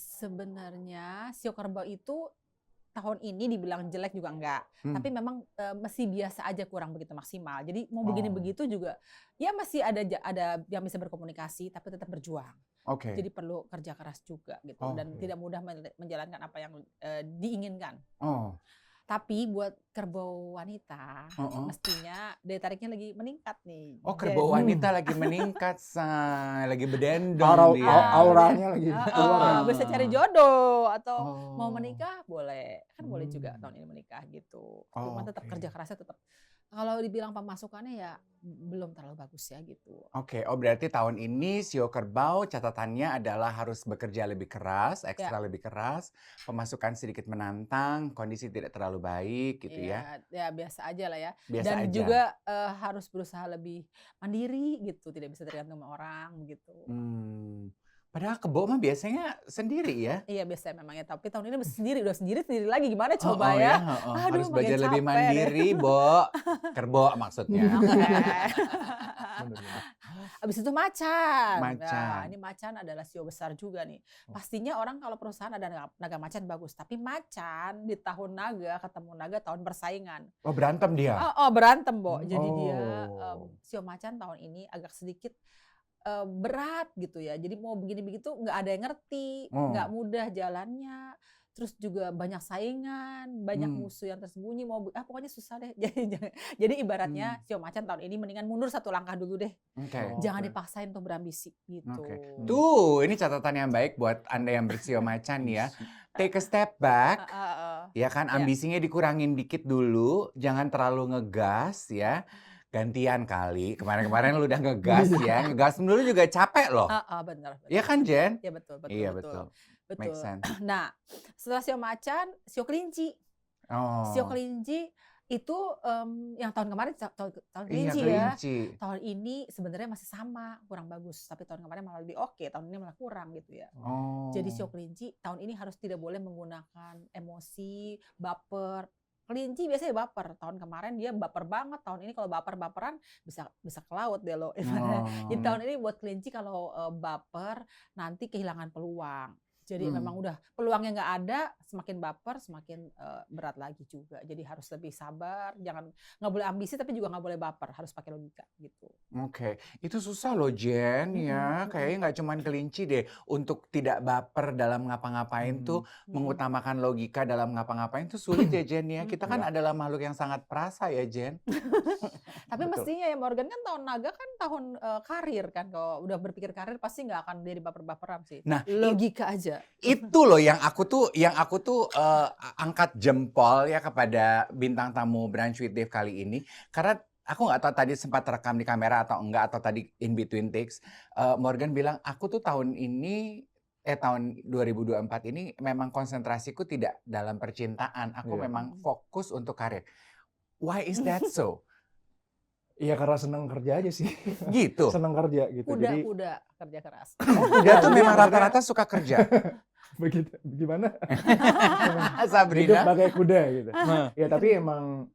C: sebenarnya sio kerbau itu tahun ini dibilang jelek juga enggak. Tapi memang masih biasa aja, kurang begitu maksimal. Jadi mau begini begitu juga ya masih ada yang bisa berkomunikasi tapi tetap berjuang. Jadi perlu kerja keras juga gitu dan tidak mudah menjalankan apa yang diinginkan. Tapi buat kerbau wanita mestinya daya tariknya lagi meningkat nih.
A: Kerbau wanita lagi meningkat, say. Lagi berdendam dia.
B: Auranya lagi keluar.
C: Bisa cari jodoh atau mau menikah boleh. Kan boleh juga tahun ini menikah gitu. Cuma tetap kerja kerasnya tetap. Kalau dibilang pemasukannya ya belum terlalu bagus ya gitu.
A: Berarti tahun ini sio kerbau catatannya adalah harus bekerja lebih keras, ekstra lebih keras, pemasukan sedikit menantang, kondisi tidak terlalu baik gitu ya.
C: Ya biasa aja lah ya.
A: Biasa
C: Dan
A: aja.
C: juga harus berusaha lebih mandiri gitu, tidak bisa tergantung sama orang gitu.
A: Padahal kebo mah biasanya sendiri ya.
C: Iya biasanya memang ya, tapi tahun ini udah sendiri lagi gimana coba ya.
A: Harus belajar lebih mandiri, Bo. Kerbo maksudnya.
C: Abis itu macan.
A: Macan.
C: Nah, ini macan adalah sio besar juga nih. Pastinya orang kalau perusahaan ada naga macan bagus, tapi macan di tahun naga ketemu naga tahun persaingan.
A: Berantem dia.
C: Berantem, Bo. Jadi dia sio macan tahun ini agak sedikit berat gitu ya. Jadi mau begini begitu nggak ada yang ngerti, nggak mudah jalannya. Terus juga banyak saingan, banyak musuh yang tersembunyi. Pokoknya susah deh. Jadi ibaratnya sio macan tahun ini mendingan mundur satu langkah dulu deh. Jangan dipaksain untuk berambisi gitu.
A: Tuh, ini catatan yang baik buat Anda yang bersio macan ya. Take a step back. Ya kan, ambisinya dikurangin dikit dulu, jangan terlalu ngegas ya. Gantian kali, kemarin-kemarin lu udah ngegas ya, ngegas dulu juga capek loh.
C: Benar.
A: Iya kan Jen?
C: Iya betul.
A: Iya betul. Make sense.
C: Nah, setelah sio macan, sio kelinci. Sio kelinci itu yang tahun kemarin tahun kelinci ya. Tahun ini sebenarnya masih sama, kurang bagus. Tapi tahun kemarin malah lebih oke, tahun ini malah kurang gitu ya. Jadi sio kelinci tahun ini harus tidak boleh menggunakan emosi, baper. Kelinci biasanya baper. Tahun kemarin dia baper banget. Tahun ini kalau baper-baperan bisa ke laut deh lo. Jadi tahun ini buat kelinci kalau baper nanti kehilangan peluang. Jadi memang udah peluangnya nggak ada, semakin baper semakin berat lagi juga. Jadi harus lebih sabar, nggak boleh ambisi tapi juga nggak boleh baper, harus pakai logika gitu.
A: Itu susah loh Jen ya. Kayaknya nggak cuman kelinci deh. Untuk tidak baper dalam ngapa-ngapain tuh, mengutamakan logika dalam ngapa-ngapain tuh sulit ya Jen ya. Kita kan adalah makhluk yang sangat perasa ya Jen.
C: Tapi mestinya ya Morgan kan tahun naga kan tahun karir kan. Kalau udah berpikir karir pasti nggak akan jadi baper-baperan sih.
A: Nah,
C: logika aja.
A: Itu loh yang aku tuh angkat jempol ya kepada bintang tamu Brunch with Dave kali ini. Karena aku nggak tahu tadi sempat rekam di kamera atau enggak, atau tadi in between takes. Morgan bilang, aku tuh tahun 2024 ini memang konsentrasiku tidak dalam percintaan. Aku memang fokus untuk karir. Why is that so?
B: Iya karena senang kerja aja sih.
A: Gitu.
B: Senang kerja gitu.
C: Kuda kerja keras.
A: Dia tuh memang rata-rata suka kerja.
B: Begitu. Gimana?
A: Sabrina.
B: Hidup bagai kuda gitu. Ya tapi emang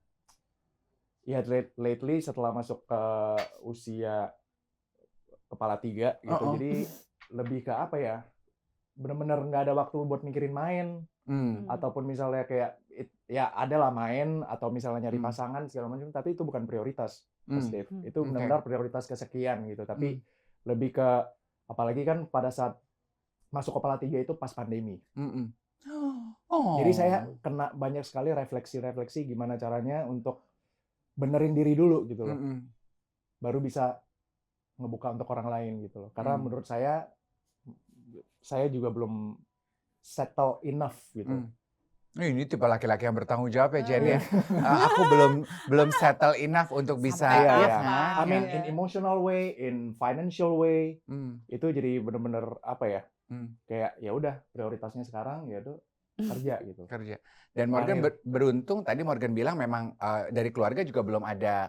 B: ya lately setelah masuk ke usia kepala 3 gitu. Jadi lebih ke apa ya? Benar-benar nggak ada waktu buat mikirin main. Ataupun misalnya kayak ya adalah main atau misalnya nyari pasangan segala macam, tapi itu bukan prioritas, Mas Dave. Itu benar-benar prioritas kesekian gitu. Tapi lebih ke apalagi kan pada saat masuk kepala 3 itu pas pandemi. Jadi saya kena banyak sekali refleksi gimana caranya untuk benerin diri dulu gitu loh. Baru bisa ngebuka untuk orang lain gitu loh. Karena menurut saya juga belum settle enough gitu.
A: Ini tipe laki-laki yang bertanggung jawab ya Jen ya.
C: Iya.
A: Aku belum settle enough untuk bisa
C: Sampai
B: Iya,
A: ya
B: iya.
A: kan?
B: I mean
C: Iya.
B: in emotional way, in financial way,
A: Hmm,
B: itu jadi bener-bener apa ya?
A: hmm,
B: Kayak ya udah prioritasnya sekarang ya tuh kerja gitu.
A: kerja. Dan Morgan
B: Karir.
A: beruntung tadi Morgan bilang memang dari keluarga juga belum ada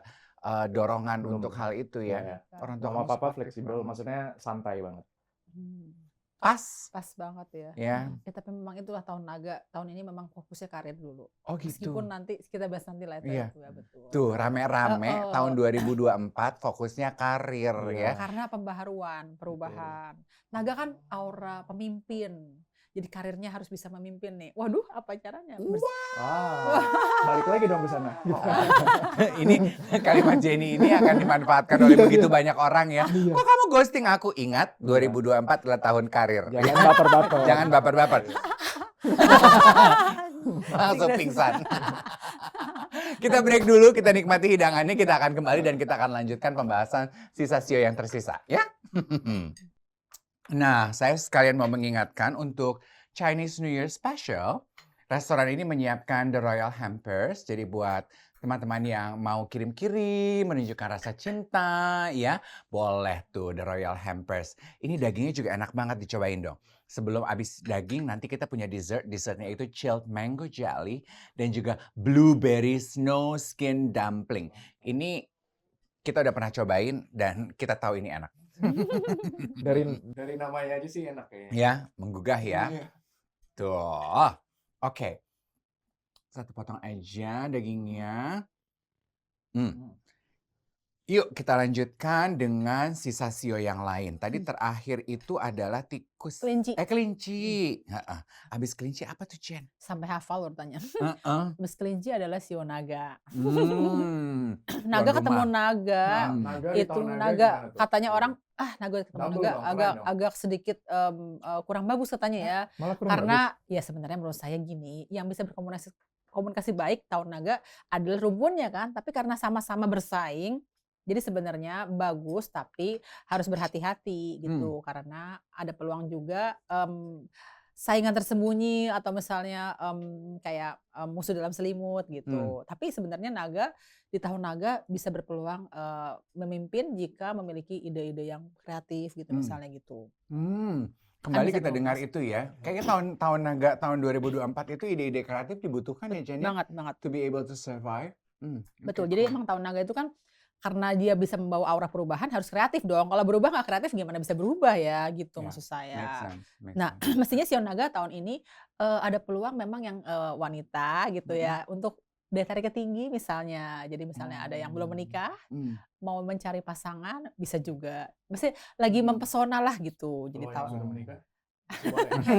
A: dorongan
B: Belum.
A: untuk hal itu
B: Iya,
A: ya.
B: ya.
A: Orang tua
B: Mama
A: kamu
B: papa
A: supportive
B: fleksibel,
A: banget.
B: maksudnya santai banget.
C: Hmm.
A: Pas
C: Pas banget ya.
A: ya.
C: Ya tapi memang itulah tahun naga. Tahun ini memang fokusnya karir dulu.
A: Oh gitu.
C: Meskipun nanti kita bahas nanti lah itu
A: Iya.
C: ya betul.
A: Tuh rame-rame tahun 2024 fokusnya karir
B: Iya.
A: ya.
C: Karena pembaharuan, perubahan. Naga kan aura pemimpin. Jadi karirnya harus bisa memimpin nih. Waduh, apa caranya?
B: Wah, balik lagi dong ke sana.
A: Ini kalimat Jenny ini akan dimanfaatkan oleh begitu banyak orang ya. Kok kamu ghosting aku? Ingat 2024 adalah tahun karir.
B: Jangan baper-baper.
A: Jangan baper-baper. Langsung pingsan. Kita break dulu, kita nikmati hidangannya, kita akan kembali dan kita akan lanjutkan pembahasan sisa sio yang tersisa, ya. Nah, saya sekalian mau mengingatkan untuk Chinese New Year Special, restoran ini menyiapkan The Royal Hampers, jadi buat teman-teman yang mau kirim-kirim, menunjukkan rasa cinta, ya, boleh tuh The Royal Hampers. Ini dagingnya juga enak banget, dicobain dong. Sebelum habis daging, nanti kita punya dessert. Dessertnya itu chilled mango jelly dan juga blueberry snow skin dumpling. Ini kita udah pernah cobain dan kita tahu ini enak.
B: Dari namanya aja sih enak kayaknya.
A: Ya, menggugah ya.
B: Iya.
A: Tuh, oke. Satu potong aja dagingnya. Yuk kita lanjutkan dengan sisa sio yang lain. Tadi terakhir itu adalah tikus.
C: Kelinci.
A: Kelinci. Habis kelinci apa tuh, Jen?
C: Sampai hafal urutannya.
A: Heeh.
C: Habis kelinci adalah sio naga.
A: Tuan
C: Naga ketemu
A: rumah.
C: naga.
B: Naga di
C: Itu
B: tahun
C: naga
B: gimana tuh?
C: katanya orang naga ketemu
B: Double
C: naga
B: dong, keren
C: agak
B: dong.
C: agak sedikit kurang bagus katanya ya.
B: Malah kurang
C: Karena ya sebenarnya menurut saya gini, yang bisa berkomunikasi baik tahun naga adalah rumpunnya kan, tapi karena sama-sama bersaing, jadi sebenarnya bagus tapi harus berhati-hati gitu karena ada peluang juga saingan tersembunyi atau misalnya kayak musuh dalam selimut gitu. Tapi sebenarnya naga di tahun naga bisa berpeluang memimpin jika memiliki ide-ide yang kreatif gitu misalnya gitu.
A: Kembali
C: bisa
A: kita dengar
C: progres.
A: itu ya. Kayaknya tahun naga tahun 2024 itu ide-ide kreatif dibutuhkan ya, Jen.
C: Banget banget.
A: To be able to survive.
C: Betul.
A: Oke,
C: Jadi
A: cool.
C: emang tahun naga itu kan karena dia bisa membawa aura perubahan harus kreatif dong. Kalau berubah nggak kreatif gimana bisa berubah ya gitu
A: Ya,
C: maksud
A: Make
C: saya.
A: sense, make
C: Nah,
A: sense.
C: mestinya sio naga tahun ini ada peluang memang yang wanita gitu ya untuk daya tarik tinggi misalnya. Jadi misalnya ada yang belum menikah, mau mencari pasangan bisa juga. Mesti lagi mempesona lah gitu. Jadi
B: Kalau yang
C: tahun
B: sudah menikah,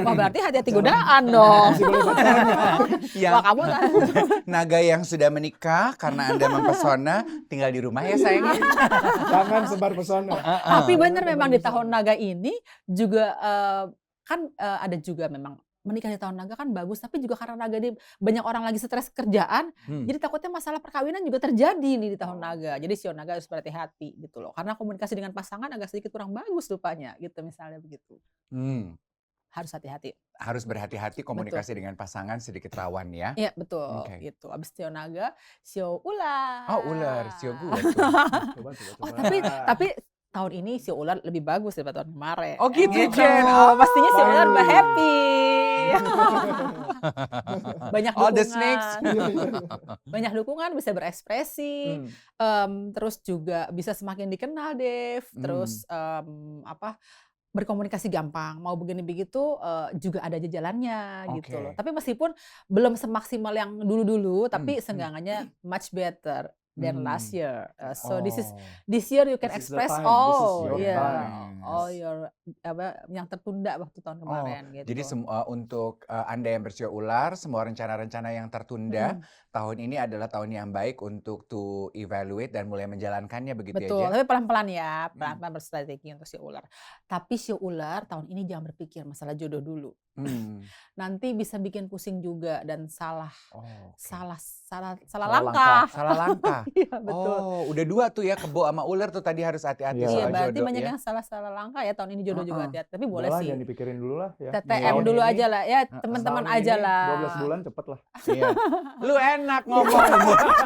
C: wah berarti hati-hati godaan dong.
B: masih boleh pacaran.
A: Yang
C: Wah kamu
A: naga yang sudah menikah karena Anda mempesona, tinggal di rumah ya sayangnya.
B: Jangan sebar pesona.
C: Tapi benar memang di tahun naga ini juga kan ada juga memang menikah di tahun naga kan bagus, tapi juga karena naga ini banyak orang lagi stres kerjaan, jadi takutnya masalah perkawinan juga terjadi nih di tahun naga. Jadi sio naga harus berhati-hati gitu loh, karena komunikasi dengan pasangan agak sedikit kurang bagus rupanya gitu misalnya begitu. Harus hati-hati.
A: Harus berhati-hati komunikasi dengan pasangan sedikit rawan ya.
C: Iya betul
A: Oke.
C: gitu. Abis sio naga, sio ular.
A: Oh ular, sio gue tuh.
B: Coba.
C: Oh tapi tahun ini sio ular lebih bagus daripada tahun kemarin.
A: Oh gitu,
C: Gitu.
A: Jen.
C: Pastinya sio ular
B: Baik.
C: happy. Banyak
A: All the
C: dukungan.
A: snakes.
C: Banyak dukungan, bisa berekspresi. Terus juga bisa semakin dikenal, Dev. Terus berkomunikasi gampang. Mau begini begitu juga ada jalannya gitu
A: Oke.
C: loh. Tapi meskipun belum semaksimal yang dulu-dulu, tapi seenggaknya much better than last year. So this year you can
B: This is the
C: express
B: time.
C: all,
B: This is your
C: yeah,
B: time.
C: all your yang tertunda waktu tahun kemarin gitu.
A: Jadi untuk Anda yang bersio ular, semua rencana-rencana yang tertunda tahun ini adalah tahun yang baik untuk to evaluate dan mulai menjalankannya begitu
C: Betul,
A: ya, Jen?
C: tapi pelan-pelan ya, pelan-pelan berstrategi untuk si ular. Tapi si ular tahun ini jangan berpikir masalah jodoh dulu. Nanti bisa bikin pusing juga dan salah
A: Oh, oke.
C: salah
B: Salah
C: langkah.
A: Salah langkah.
C: Iya betul.
A: Oh, udah 2 tuh ya, kebo sama ular tuh tadi harus hati-hati
B: Iya.
C: Iya
A: soal
C: berarti
A: jodoh
C: banyak
A: ya.
C: yang salah langkah ya tahun ini jodoh juga
A: Heeh.
C: hati-hati. Tapi boleh
B: Udahlah,
C: sih.
B: jangan dipikirin dulu lah ya.
C: TTM
B: Tahun
C: dulu
B: ini-
C: aja lah ya teman-teman
B: tahun
C: aja
B: ini
C: lah.
B: 12 bulan cepet lah.
A: Iya. Lu enak ngomong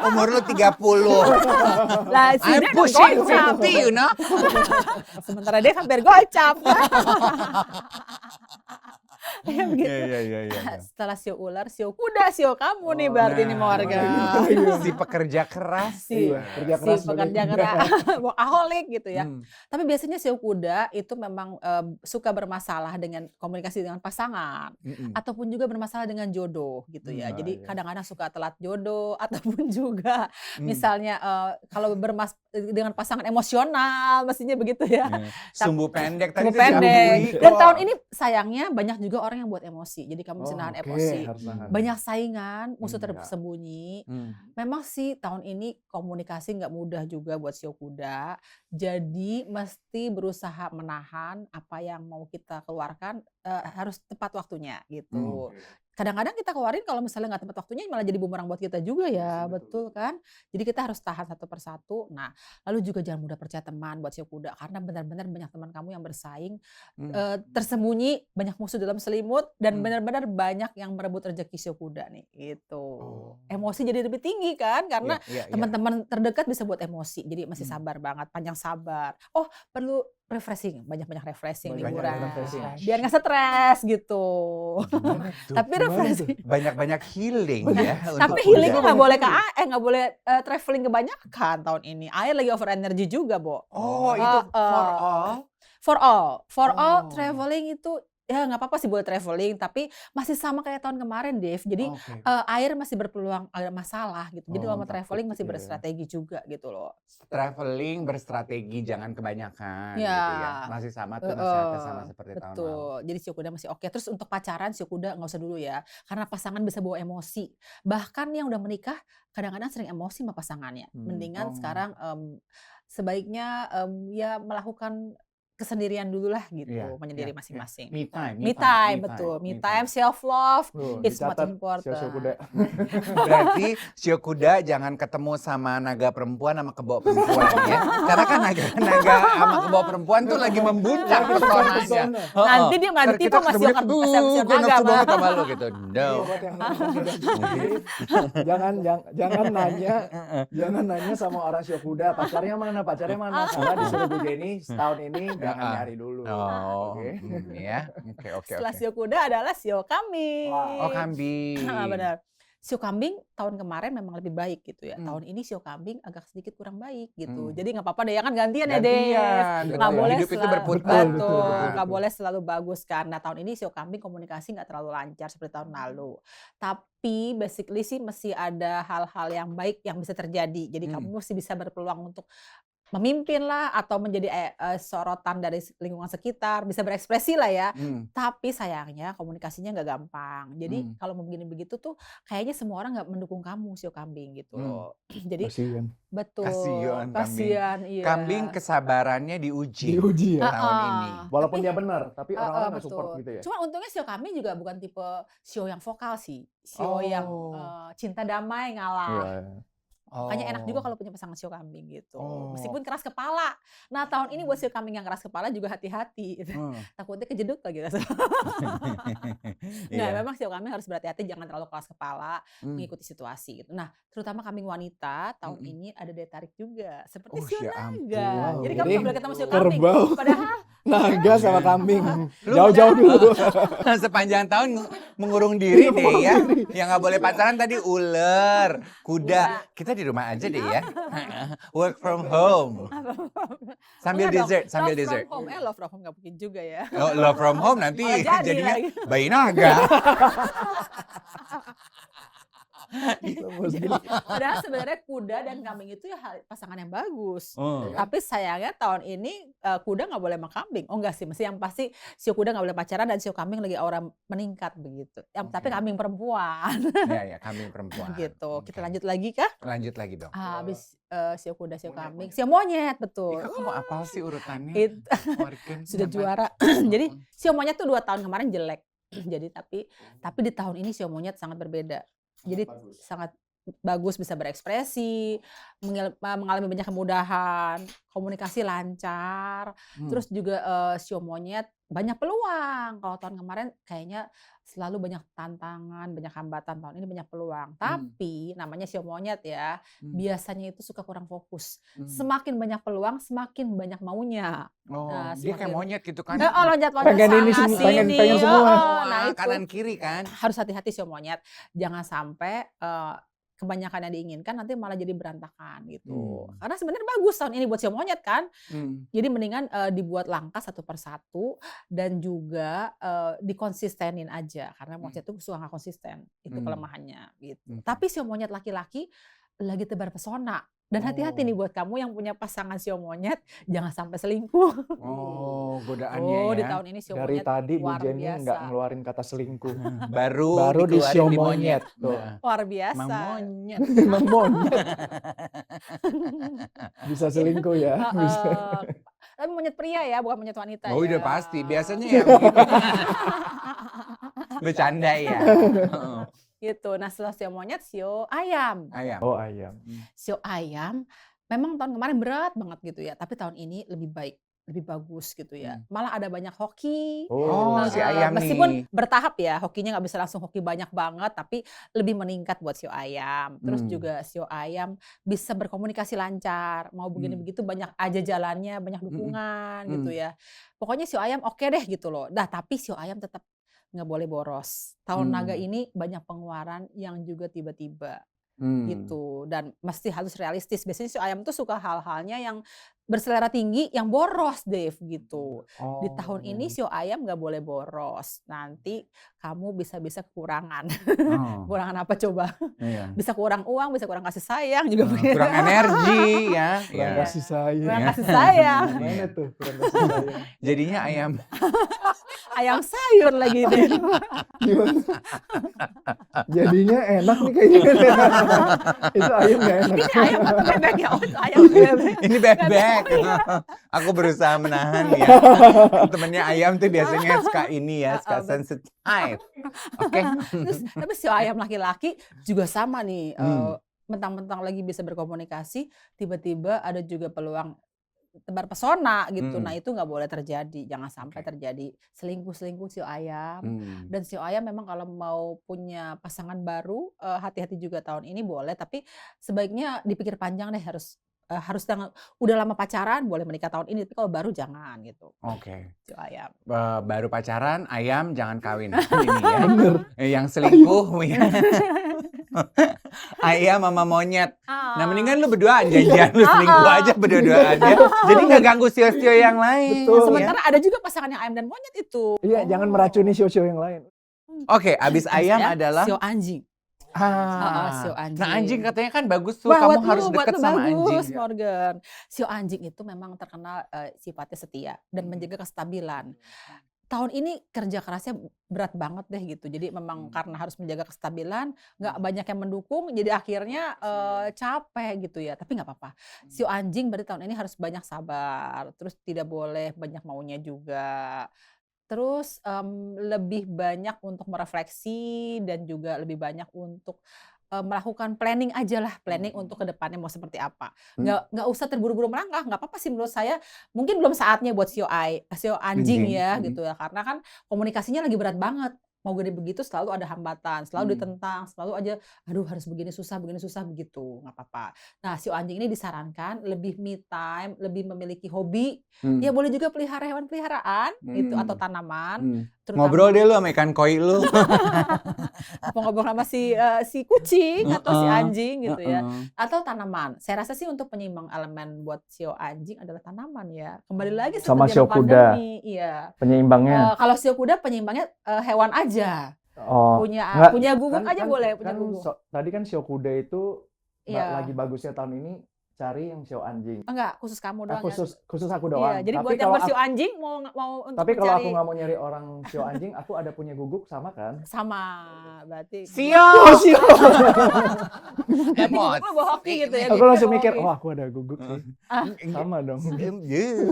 A: umur lu 30.
C: Lah si
A: I'm
C: dia
A: pushing
C: gocap.
A: 50, you know.
C: Sementara dia hampir gocap. Ya begitu.
A: Iya.
C: Setelah sio ular, sio kuda, sio kamu nih berarti nih warga.
A: Si pekerja keras.
C: Si,
B: Iya, kerja
C: si
B: keras sebagai
C: pekerja
B: kuda.
C: keras, workaholic gitu ya.
A: Hmm.
C: Tapi biasanya sio kuda itu memang suka bermasalah dengan komunikasi dengan pasangan. Ataupun juga bermasalah dengan jodoh gitu ya.
B: Hmm,
C: Jadi
B: iya.
C: kadang-kadang suka telat jodoh ataupun juga misalnya kalau dengan pasangan emosional mestinya begitu ya.
A: Sumbu pendek tadi
C: Sumbu
A: tuh
C: pendek.
A: diakui
C: Dan
A: kok.
C: tahun ini sayangnya banyak juga orang yang buat emosi. Jadi kamu bisa
B: Oh,
C: nahan
B: oke,
C: emosi.
B: harus nahan.
C: Banyak saingan, musuh
B: Iya.
C: tersembunyi.
A: Hmm.
C: Memang sih tahun ini komunikasi nggak mudah juga buat sio kuda. Jadi mesti berusaha menahan apa yang mau kita keluarkan harus tepat waktunya gitu. Kadang-kadang kita keluarin kalau misalnya nggak tepat waktunya malah jadi bumerang buat kita juga ya, betul kan? Jadi kita harus tahan satu persatu. Nah, lalu juga jangan mudah percaya teman buat sio kuda karena benar-benar banyak teman kamu yang bersaing, tersembunyi, banyak musuh dalam selimut dan benar-benar banyak yang merebut rezeki sio kuda nih, gitu. Emosi jadi lebih tinggi kan karena
A: Iya.
C: teman-teman terdekat bisa buat emosi. Jadi masih sabar banget, panjang sabar. Oh, perlu refreshing, banyak-banyak refreshing,
B: Banyak
C: liburan.
B: refreshing.
C: Biar nggak stres gitu. Tapi refreshing.
A: Banyak-banyak healing ya.
C: Tapi
A: untuk
C: healingnya
A: kuda.
C: nggak boleh traveling kebanyakan tahun ini. Air lagi over energy juga, Bo.
A: Oh, itu for all.
C: For all
A: Oh.
C: traveling itu ya nggak apa-apa sih boleh traveling, tapi masih sama kayak tahun kemarin, Dev. Jadi
A: Oke.
C: air masih berpeluang ada masalah gitu. Jadi kalau mau
B: takut
C: traveling masih
B: gitu ya.
C: berstrategi juga gitu loh.
A: Traveling berstrategi, jangan kebanyakan
C: Ya.
A: gitu ya. Masih sama tuh nasihatnya sama seperti tahun lalu.
C: Betul. Jadi sio kuda masih oke. Terus untuk pacaran sio kuda nggak usah dulu ya, karena pasangan bisa bawa emosi. Bahkan yang udah menikah kadang-kadang sering emosi sama pasangannya. Mendingan sekarang sebaiknya ya melakukan kesendirian dulu lah gitu,
A: Iya,
C: menyendiri
A: iya,
C: masing-masing.
A: Me time,
C: Me time, betul. Me time, self love, it's much
B: Dicatat,
C: important.
B: sio kuda.
A: Berarti sio kuda jangan ketemu sama naga perempuan sama kebo perempuan ya. Karena kan naga sama kebo perempuan tuh lagi membuncah pesonanya.
C: Nanti dia nggak
A: Ntar
C: ditipu
A: kita
C: sama
A: ketemu,
C: sio
A: gue
C: naga.
A: nafsu banget sama lu gitu. No.
B: Iya, buat yang jangan nanya sama orang sio kuda pacarnya mana karena disuruh Bu Jenny setahun ini jangan nyari dulu.
A: Oh,
B: Oke.
A: ya. Oke.
C: Setelah sio kuda adalah sio kambing.
A: Oh, kambing.
C: Benar. Sio kambing tahun kemarin memang lebih baik gitu ya.
A: Hmm.
C: Tahun ini sio kambing agak sedikit kurang baik gitu.
A: Hmm.
C: Jadi nggak apa-apa deh, ya kan gantian ya, Dev.
A: Gantian,
C: Nggak
A: betul.
C: boleh
A: Hidup itu
C: selalu
A: berputar.
C: betul,
B: Betul.
C: nggak boleh selalu bagus kan. Nah tahun ini sio kambing komunikasi nggak terlalu lancar seperti tahun lalu. Tapi basically sih masih ada hal-hal yang baik yang bisa terjadi. Jadi kamu masih bisa berpeluang untuk memimpin lah atau menjadi sorotan dari lingkungan sekitar, bisa berekspresi lah ya. Tapi sayangnya komunikasinya nggak gampang. Jadi kalau mau begini begitu tuh kayaknya semua orang nggak mendukung kamu sio kambing gitu loh. Jadi
B: Kasihan.
C: betul.
A: Kasihan kambing.
C: Kasihan, iya.
A: Kambing kesabarannya diuji
B: Diuji ya.
A: tahun ini.
B: Walaupun dia benar, tapi orang-orang nggak
C: betul.
B: support gitu ya.
C: Cuma untungnya sio kambing juga bukan tipe sio yang vokal sih. Sio yang cinta damai ngalah.
B: Iya.
C: Makanya enak juga kalau punya pasangan sio kambing gitu.
A: Oh.
C: Meskipun keras kepala. Nah tahun ini buat sio kambing yang keras kepala juga hati-hati. Takutnya kejedut lagi. Nggak, memang sio kambing harus berhati-hati, jangan terlalu keras kepala, mengikuti situasi gitu. Nah terutama kambing wanita tahun ini ada daya tarik juga. Seperti
A: Oh,
C: sio
A: ya
C: naga.
A: ampun.
C: Jadi kamu
B: Jadi,
C: nggak boleh ketemu sio kambing.
B: kerbau.
C: Padahal
B: Naga sama kambing.
A: Lu
B: Jauh-jauh dulu.
A: sepanjang tahun mengurung diri deh ya. Yang nggak boleh pacaran tadi ular, kuda. Kita di rumah aja deh ya. Work from home. Sambil
C: enggak dong,
A: dessert, sambil
C: love
A: dessert.
C: from home, love from home nggak mungkin juga ya.
A: Oh, love from home nanti
C: Malah jadi
A: jadinya
C: lagi.
A: bayi naga.
C: Padahal sebenarnya kuda dan kambing itu ya pasangan yang bagus. Tapi sayangnya tahun ini kuda nggak boleh sama kambing. Oh enggak sih, mesti yang pasti sio kuda nggak boleh pacaran dan sio kambing lagi aura meningkat begitu. Tapi kambing perempuan.
A: Ya, kambing perempuan.
C: Gitu.
A: Oke.
C: Kita lanjut lagi kah?
A: Lanjut lagi dong.
C: Habis sio kuda, sio kambing, sio monyet betul.
A: Ika, kamu apal sih urutannya?
C: It,
A: Morgan,
C: sudah
A: sampai-
C: juara. Jadi sio monyet tuh 2 tahun kemarin jelek. Jadi tapi di tahun ini sio monyet sangat berbeda. Jadi sangat bagus, bisa berekspresi, mengalami banyak kemudahan, komunikasi lancar, terus juga sio monyet banyak peluang. Kalau tahun kemarin kayaknya selalu banyak tantangan, banyak hambatan. Tahun ini banyak peluang. Tapi namanya sio monyet ya, biasanya itu suka kurang fokus. Semakin banyak peluang, semakin banyak maunya.
A: Oh,
C: Nah,
A: dia kayak
C: semakin
A: monyet gitu kan?
C: loncat-loncat
B: Pengen ini
C: sana
B: semua, pengen
C: sini.
B: semua.
C: Nah, itu
A: Kanan kiri kan?
C: harus hati-hati sio monyet. Jangan sampai kebanyakan yang diinginkan nanti malah jadi berantakan gitu. Karena sebenarnya bagus tahun ini buat sio monyet kan. Jadi mendingan dibuat langkah satu persatu dan juga dikonsistenin aja karena monyet itu suka nggak konsisten. Itu kelemahannya gitu. Tapi sio monyet laki-laki lagi tebar pesona. Dan hati-hati nih buat kamu yang punya pasangan sio monyet, jangan sampai selingkuh.
A: Oh, godaannya
C: Di
A: ya.
C: tahun ini sio
B: Dari
C: monyet
B: tadi Bu
C: luar
B: Jenny
C: biasa.
B: nggak ngeluarin kata selingkuh.
A: Baru
B: di
A: dikeluarin
B: sio
A: di
B: monyet. Tuh.
A: Nah,
C: Luar
A: Mang
C: biasa.
A: monyet.
B: Emang monyet. Bisa selingkuh ya. Bisa.
C: Tapi monyet pria ya, bukan monyet wanita
A: Oh,
C: ya.
A: udah pasti. Biasanya ya begitu. Bercanda ya.
C: Gitu. Nah, setelah sio monyet, sio ayam.
A: Ayam.
B: Oh, ayam.
C: Sio ayam memang tahun kemarin berat banget gitu ya, tapi tahun ini lebih baik, lebih bagus gitu ya. Malah ada banyak hoki.
A: Oh, si ayam
C: meskipun
A: nih.
C: bertahap ya, hokinya nggak bisa langsung hoki banyak banget, tapi lebih meningkat buat sio ayam. Terus juga sio ayam bisa berkomunikasi lancar, mau begini begitu banyak aja jalannya, banyak dukungan gitu ya. Pokoknya sio ayam oke deh gitu loh. Nah, tapi sio ayam tetap nggak boleh boros. Tahun naga ini banyak pengeluaran yang juga tiba-tiba gitu, dan mesti harus realistis. Biasanya sio ayam tuh suka hal-halnya yang berselera tinggi, yang boros, Dave gitu. Di tahun ini sio ayam nggak boleh boros. Nanti kamu bisa kekurangan. Kekurangan apa coba?
A: Iya.
C: Bisa kurang uang, bisa kurang kasih sayang juga.
A: Kurang energi ya.
B: Kurang kasih sayang.
C: Kurang kasih sayang.
B: Mana tuh kurang kasih sayang?
A: Jadinya ayam.
C: Ayam sayur lagi deh.
B: Gimana? Jadinya enak nih kayaknya. Itu ayam nggak enak.
C: Ini ayam atau bebek ya? Oh, itu ayam bebek.
A: Ini bebek. Aku berusaha menahan ya. Temennya ayam tuh biasanya suka ini ya, suka sensitive. Oke.
C: Terus tapi sio ayam laki-laki juga sama nih. Mentang-mentang lagi bisa berkomunikasi, tiba-tiba ada juga peluang tebar pesona gitu. Nah, itu nggak boleh terjadi. Jangan sampai terjadi selingkuh sio ayam. Dan sio ayam memang kalau mau punya pasangan baru, hati-hati juga tahun ini boleh, tapi sebaiknya dipikir panjang deh, harus udah lama pacaran boleh menikah tahun ini, tapi kalau baru jangan gitu.
A: Oke.
C: Sio ayam.
A: Baru pacaran, ayam jangan kawin. Ini ya. Yang selingkuh ya. Ayam sama monyet. Nah, mendingan lu berdua janjian, lu selingkuh aja berdua-duaan ya. Jadi nggak ganggu sio-sio yang lain.
B: Betul.
C: Sementara ada juga pasangan yang ayam dan monyet itu.
B: Iya, jangan meracuni sio-sio yang lain.
A: Oke, abis ayam adalah
C: sio anjing. Sio anjing.
A: Nah, anjing katanya kan bagus tuh, kamu harus deket sama anjing.
C: Morgan. Sio anjing itu memang terkenal sifatnya setia dan menjaga kestabilan. Tahun ini kerja kerasnya berat banget deh gitu. Jadi memang karena harus menjaga kestabilan, nggak banyak yang mendukung, jadi akhirnya capek gitu ya. Tapi nggak apa-apa. Sio anjing berarti tahun ini harus banyak sabar, terus tidak boleh banyak maunya juga. Terus lebih banyak untuk merefleksi dan juga lebih banyak untuk melakukan planning aja lah, planning untuk ke depannya mau seperti apa. Nggak usah terburu-buru melangkah, nggak apa-apa sih menurut saya. Mungkin belum saatnya buat sio anjing ya gitu ya. Karena kan komunikasinya lagi berat banget. Mau gede begitu selalu ada hambatan, selalu ditentang, selalu aja aduh harus begini susah begitu, nggak apa-apa. Nah, sio anjing ini disarankan lebih me time, lebih memiliki hobi. Ya boleh juga pelihara hewan peliharaan gitu atau tanaman.
A: Ngobrol deh lu sama ikan koi lu.
C: Apa ngobrol sama si kucing atau si anjing gitu ya. Atau tanaman. Saya rasa sih untuk penyeimbang elemen buat sio anjing adalah tanaman ya. Kembali lagi
B: sama
C: seperti
B: sio kuda.
C: Iya.
B: Penyeimbangnya.
C: Kalau sio kuda penyeimbangnya hewan aja.
B: Oh,
C: punya guguk aja boleh, punya
B: kan
C: guguk.
B: tadi kan sio kuda itu lagi bagusnya tahun ini cari yang sio anjing.
C: Enggak, khusus kamu doang ya?
B: Khusus aku
C: Iya,
B: doang.
C: jadi
B: Tapi
C: buat yang
B: kalau
C: bersio
B: aku,
C: anjing mau untuk
B: tapi kalau aku
C: mencari
B: nggak mau nyari orang sio anjing, aku ada punya guguk sama kan?
C: sama, berarti
A: Sio.
B: Oh, sio.
C: berarti guguk lu bawa hoki gitu ya?
B: Aku
C: guguknya
B: langsung
C: bawa
B: mikir,
C: hoki.
B: oh aku ada guguk sih. Sama dong.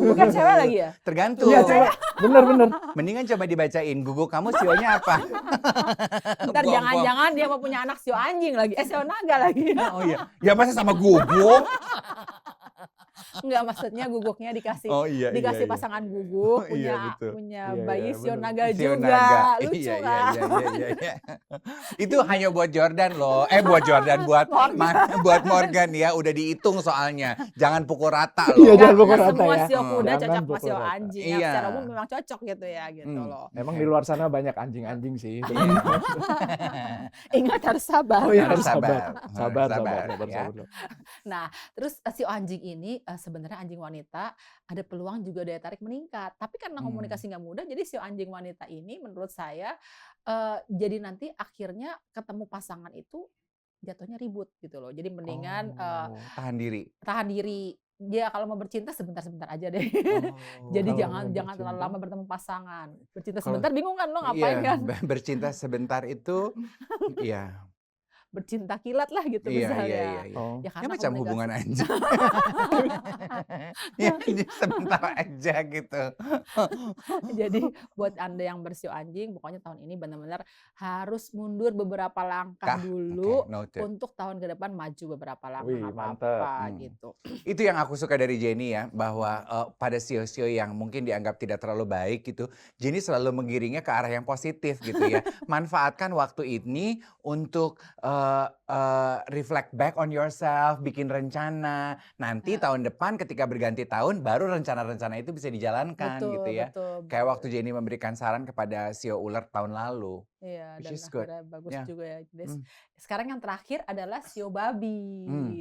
C: Bukan cewek lagi ya?
A: Tergantung.
B: Iya, coba. Bener.
A: Mendingan coba dibacain guguk kamu sionya apa?
C: Ntar
A: Buang-buang.
C: jangan-jangan dia mau punya anak sio anjing lagi, sio naga lagi.
A: Oh iya. Ya masa sama guguk?
C: Enggak, maksudnya guguknya dikasih
A: Oh iya.
C: dikasih pasangan guguk,
A: Oh, iya,
C: punya
A: betul.
C: punya
B: Iya,
C: bayi
B: iya,
C: sio
B: bener.
C: naga
A: Sio
C: juga.
A: naga.
C: Lucu
A: Iya,
C: kan?
A: iya. Itu hanya buat Jordan loh. Buat Jordan, buat Morgan ya. Udah dihitung soalnya. Jangan pukul rata
B: Iya,
A: loh.
B: jangan pukul
C: Nggak
B: rata
C: semua
B: ya.
C: sio kuda
B: Jangan
C: cocok sama
B: pukul
C: sio
B: rata.
C: anjing.
A: Iya.
C: Ya, secara umum memang cocok gitu ya, gitu
A: Hmm.
C: loh.
B: Emang di luar sana banyak anjing-anjing sih.
C: Ingat harus sabar.
B: Oh iya,
A: Harus
B: harus sabar.
A: sabar.
B: Sabar.
A: Ya.
C: Nah, terus sio anjing ini sebenarnya anjing wanita ada peluang juga daya tarik meningkat. Tapi karena komunikasi nggak mudah, jadi sio anjing wanita ini menurut saya jadi nanti akhirnya ketemu pasangan itu jatuhnya ribut gitu loh. Jadi mendingan
A: Tahan diri.
C: tahan diri. Dia kalau mau bercinta sebentar-sebentar aja deh.
A: Oh.
C: Jadi
B: Kalau mau
C: jangan terlalu
B: bercinta?
C: lama bertemu pasangan. Bercinta
A: Kalau-
C: sebentar bingung kan lo ngapain
A: Iya,
C: kan?
A: bercinta sebentar itu, iya,
C: Bercinta kilat lah gitu misalnya.
A: iya.
B: Oh.
C: Ya
A: Ya
C: karena
A: macam
C: komunikasi.
A: hubungan anjing. Ya, ini sebentar aja gitu.
C: Jadi buat Anda yang bersio anjing, pokoknya tahun ini benar-benar harus mundur beberapa langkah dulu
A: Oke, noted.
C: untuk tahun ke depan maju beberapa langkah,
B: Wih,
C: nggak
B: mantep.
C: apa-apa gitu.
A: Itu yang aku suka dari Jenny ya, bahwa pada sio-sio yang mungkin dianggap tidak terlalu baik gitu, Jenny selalu menggiringnya ke arah yang positif gitu ya. Manfaatkan waktu ini untuk reflect back on yourself, bikin rencana. Nanti tahun depan ketika berganti tahun, baru rencana-rencana itu bisa dijalankan
C: Betul,
A: gitu ya.
C: betul.
A: Kayak waktu Jenny memberikan saran kepada sio ular tahun lalu.
C: Iya,
A: which
C: dan
A: is good.
C: akhirnya bagus
A: Yeah.
C: juga ya. Des.
A: Hmm.
C: Sekarang yang terakhir adalah sio babi.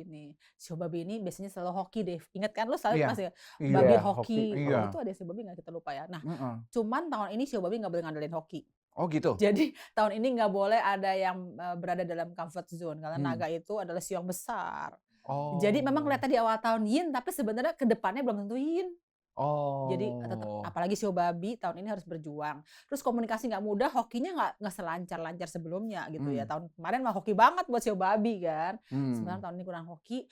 C: Nih, sio babi ini biasanya selalu hoki, Dev. Ingat kan lo selalu
A: Iya.
C: masih
A: Iya,
C: babi
B: Iya,
C: hoki.
B: hoki.
A: Iya.
C: Oh, itu ada sio babi nggak kita lupa ya. Nah,
A: Mm-mm.
C: cuman tahun ini sio babi nggak boleh ngandelin hoki.
A: Oh gitu.
C: Jadi tahun ini nggak boleh ada yang berada dalam comfort zone karena naga itu adalah sio yang besar.
A: Oh.
C: Jadi memang kelihatan di awal tahun yin, tapi sebenarnya ke depannya belum tentu yin.
A: Oh.
C: Jadi apalagi sio babi tahun ini harus berjuang. Terus komunikasi nggak mudah, hokinya nggak selancar-lancar sebelumnya gitu ya. Tahun kemarin mah hoki banget buat sio babi kan. Sebenarnya tahun ini kurang hoki.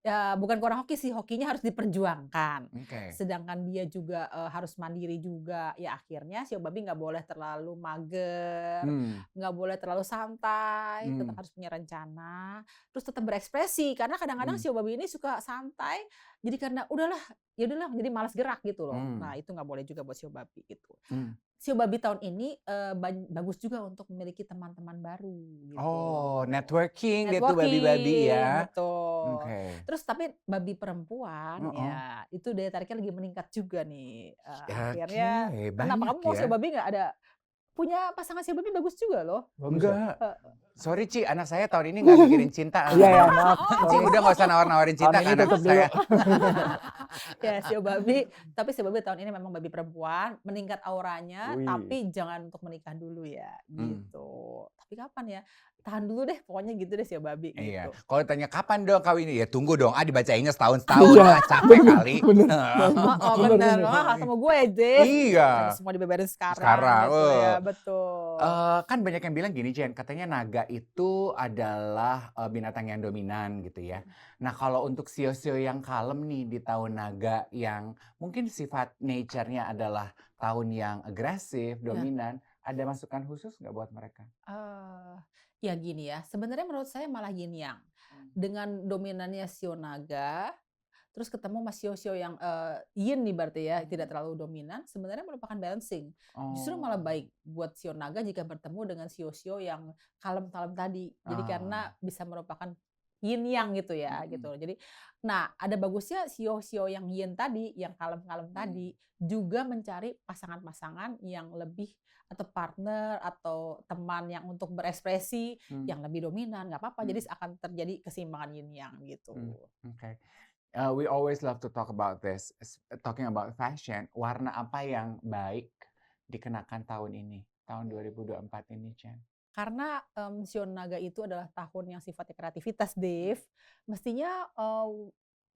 C: Ya, bukan kurang hoki sih, hokinya harus diperjuangkan.
A: Oke.
C: Sedangkan dia juga harus mandiri juga. Ya akhirnya sio babi nggak boleh terlalu mager, nggak boleh terlalu santai, tetap harus punya rencana. Terus tetap berekspresi karena kadang-kadang sio babi ini suka santai. Jadi karena ya udahlah, jadi malas gerak gitu loh. Nah itu nggak boleh juga buat sio babi gitu. Sio babi tahun ini bagus juga untuk memiliki teman-teman baru. Gitu.
A: Oh, networking gitu babi-babi ya.
C: Betul.
A: Oke.
C: Terus tapi babi perempuan ya itu daya tariknya lagi meningkat juga nih. Akhirnya kenapa kamu mau sio babi nggak ada? Punya pasangan sio babi bagus juga loh.
A: Enggak. Sorry Ci, anak saya tahun ini nggak mikirin cinta.
B: Iya, maaf.
A: Ci udah nggak usah nawar-nawarin cinta
B: Tahun ini
A: kan anak
B: tutup dulu.
A: saya.
C: Ya sio babi, tapi sio babi tahun ini memang babi perempuan, meningkat auranya,
B: Wih.
C: tapi jangan untuk menikah dulu ya, gitu. Tapi kapan ya? Tahan dulu deh, pokoknya gitu deh sio babi
A: Iya.
C: gitu.
A: Kalau tanya kapan dong kawin, ya tunggu dong. Dibacainnya setahun-setahun. Capek kali.
C: Oh bener, sama gue deh.
A: Iya.
C: Semua dibeberin sekarang.
A: Sekarang,
C: Gitu ya, betul.
A: Kan banyak yang bilang gini Jen, katanya naga itu adalah binatang yang dominan gitu ya. Nah kalau untuk sio-sio yang kalem nih di tahun naga yang mungkin sifat nature-nya adalah tahun yang agresif, dominan, ada masukan khusus nggak buat mereka?
C: Ya gini ya, sebenarnya menurut saya malah yin yang. Dengan dominannya sio naga, terus ketemu sama sio-sio yang yin nih berarti ya, tidak terlalu dominan, sebenarnya merupakan balancing. Justru malah baik buat sio naga jika bertemu dengan sio-sio yang kalem-kalem tadi. Jadi karena bisa merupakan yin yang gitu ya, gitu. Jadi nah, ada bagusnya sio-sio yang yin tadi, yang kalem-kalem tadi juga mencari pasangan-pasangan yang lebih atau partner atau teman yang untuk berekspresi yang lebih dominan, nggak apa-apa. Jadi akan terjadi keseimbangan yin yang gitu.
A: Okay. We always love to talk about this. Talking about fashion, warna apa yang baik dikenakan tahun ini, tahun 2024 ini, Chen?
C: Karena sio naga itu adalah tahun yang sifatnya kreativitas, Dave. Mestinya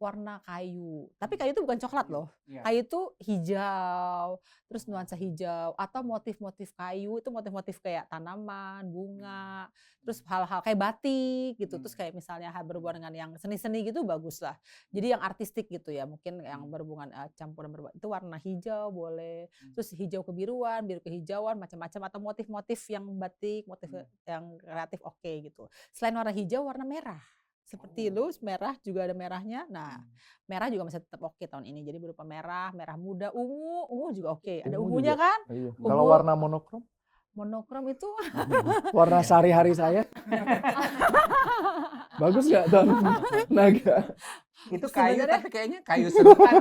C: warna kayu. Tapi kayu itu bukan coklat loh. Kayu itu hijau, terus nuansa hijau atau motif-motif kayu itu motif-motif kayak tanaman, bunga, terus hal-hal kayak batik gitu. Terus kayak misalnya berhubungan dengan yang seni-seni gitu bagus lah. Jadi yang artistik gitu ya, mungkin yang berhubungan campuran itu warna hijau boleh. Terus hijau kebiruan, biru kehijauan, macam-macam atau motif-motif yang batik, motif yang kreatif oke gitu. Selain warna hijau, warna merah. Seperti itu, merah juga ada merahnya. Nah, merah juga masih tetap oke tahun ini. Jadi berupa merah, merah muda, ungu juga oke. Ada ungunya
B: juga.
C: kan?
B: Iya.
C: Ungu.
B: Kalau warna monokrom?
C: Monokrom itu
B: warna sehari-hari saya. Bagus nggak tahun naga?
A: Itu kayu tapi kayaknya kayu serutan.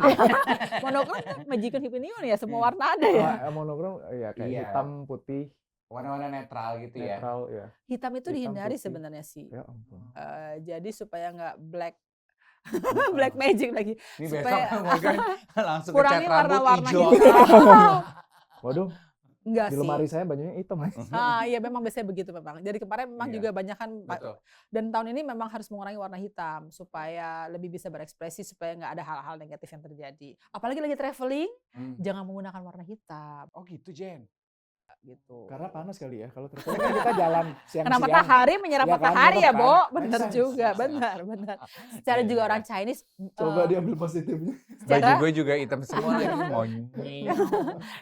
C: Monokrom kan Magical Hyperion ya, semua warna ada ya.
B: Monokrom ya kayak hitam, putih.
A: Warna-warna netral gitu ya.
B: Netral ya.
C: Hitam itu dihindari sebenarnya sih.
B: Ya ampun.
C: Jadi supaya nggak black magic lagi.
A: Ini
C: supaya
A: besok Morgan langsung
C: kurangi
A: ngecat rambut
C: warna-warna
A: hijau.
B: Waduh.
C: Enggak
B: di
C: sih.
B: lemari saya bajunya hitam.
C: Iya memang biasanya begitu memang. Jadi kemarin memang juga banyak kan. Dan tahun ini memang harus mengurangi warna hitam supaya lebih bisa berekspresi, supaya nggak ada hal-hal negatif yang terjadi. Apalagi lagi traveling, jangan menggunakan warna hitam.
A: Oh gitu Jen.
C: Gitu.
B: Karena panas kali ya kalau traveling kan kita jalan siang-siang.
C: Karena matahari menyerap
B: Ya kan,
C: matahari ya,
B: kan?
C: Bo. Benar juga, benar. Secara juga orang Chinese.
B: Coba diambil positifnya.
A: Baju gue juga hitam semua lagi monyet.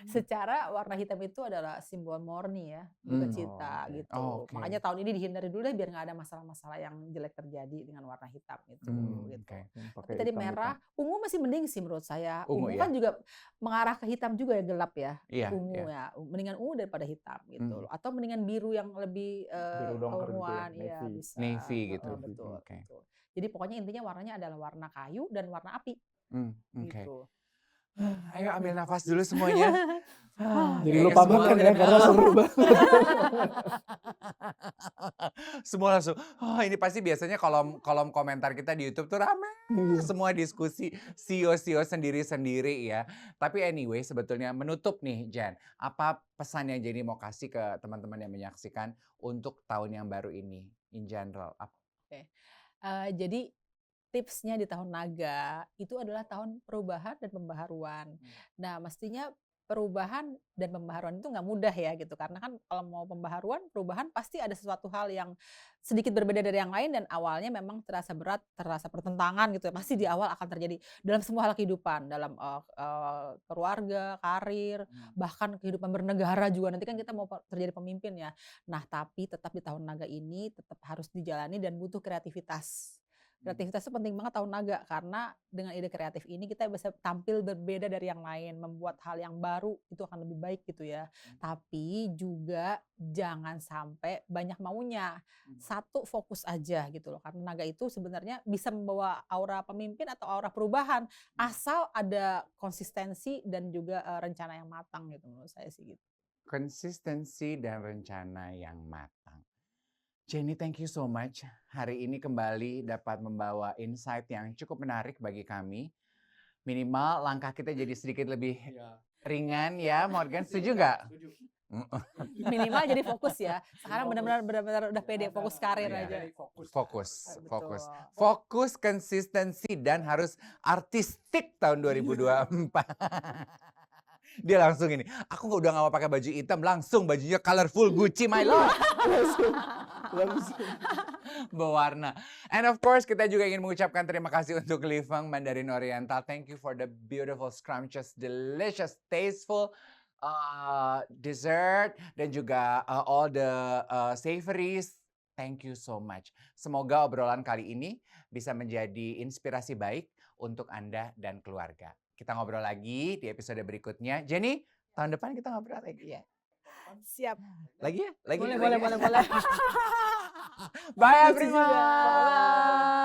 C: Secara warna hitam itu adalah simbol murni ya, duka cita gitu. Makanya tahun ini dihindari dulu deh biar nggak ada masalah-masalah yang jelek terjadi dengan warna hitam itu. Gitu. Tapi tadi merah, ungu masih mending sih menurut saya. Ungu kan juga mengarah ke hitam juga ya, gelap ya. Ungu ya, mendingan ungu daripada hitam gitu. Atau mendingan biru yang lebih keunguan ya, bisa.
A: Navy gitu.
C: Betul. Jadi pokoknya intinya warnanya adalah warna kayu dan warna api. Gitu.
A: Ayo ambil nafas dulu semuanya.
B: Jadi lupa makan ya karena seru banget.
A: Semua langsung, ini pasti biasanya kolom komentar kita di YouTube tuh rame. Semua diskusi CEO sendiri-sendiri ya. Tapi anyway sebetulnya menutup nih Jen, apa pesan yang Jenny mau kasih ke teman-teman yang menyaksikan untuk tahun yang baru ini in general?
C: Jadi tipsnya di tahun naga itu adalah tahun perubahan dan pembaharuan. Nah, mestinya perubahan dan pembaharuan itu nggak mudah ya gitu, karena kan kalau mau perubahan pasti ada sesuatu hal yang sedikit berbeda dari yang lain dan awalnya memang terasa berat, terasa pertentangan gitu ya. Pasti di awal akan terjadi dalam semua hal kehidupan, dalam keluarga, karir, bahkan kehidupan bernegara juga. Nanti kan kita mau terjadi pemimpin ya. Nah, tapi tetap di tahun naga ini tetap harus dijalani dan butuh kreativitas. Kreativitas itu penting banget tahun naga, karena dengan ide kreatif ini kita bisa tampil berbeda dari yang lain, membuat hal yang baru itu akan lebih baik gitu ya. Tapi juga jangan sampai banyak maunya. Satu fokus aja gitu loh, karena naga itu sebenarnya bisa membawa aura pemimpin atau aura perubahan asal ada konsistensi dan juga rencana yang matang gitu menurut saya sih gitu.
A: Konsistensi dan rencana yang matang. Jenny, thank you so much. Hari ini kembali dapat membawa insight yang cukup menarik bagi kami. Minimal langkah kita jadi sedikit lebih ringan ya, Morgan. Setuju nggak?
C: Minimal jadi fokus ya. Sekarang benar-benar udah pede, fokus karir aja.
A: Fokus, konsistensi, dan harus artistik tahun 2024. Dia langsung ini, aku udah gak mau pakai baju hitam, langsung bajunya colorful Gucci my love. langsung berwarna. And of course kita juga ingin mengucapkan terima kasih untuk Li Feng Mandarin Oriental. Thank you for the beautiful, scrumptious, delicious, tasteful dessert dan juga all the savories. Thank you so much. Semoga obrolan kali ini bisa menjadi inspirasi baik untuk Anda dan keluarga. Kita ngobrol lagi di episode berikutnya. Jenny, tahun depan kita ngobrol lagi ya.
C: Siap.
A: Lagi ya?
C: Boleh.
A: Bye everyone.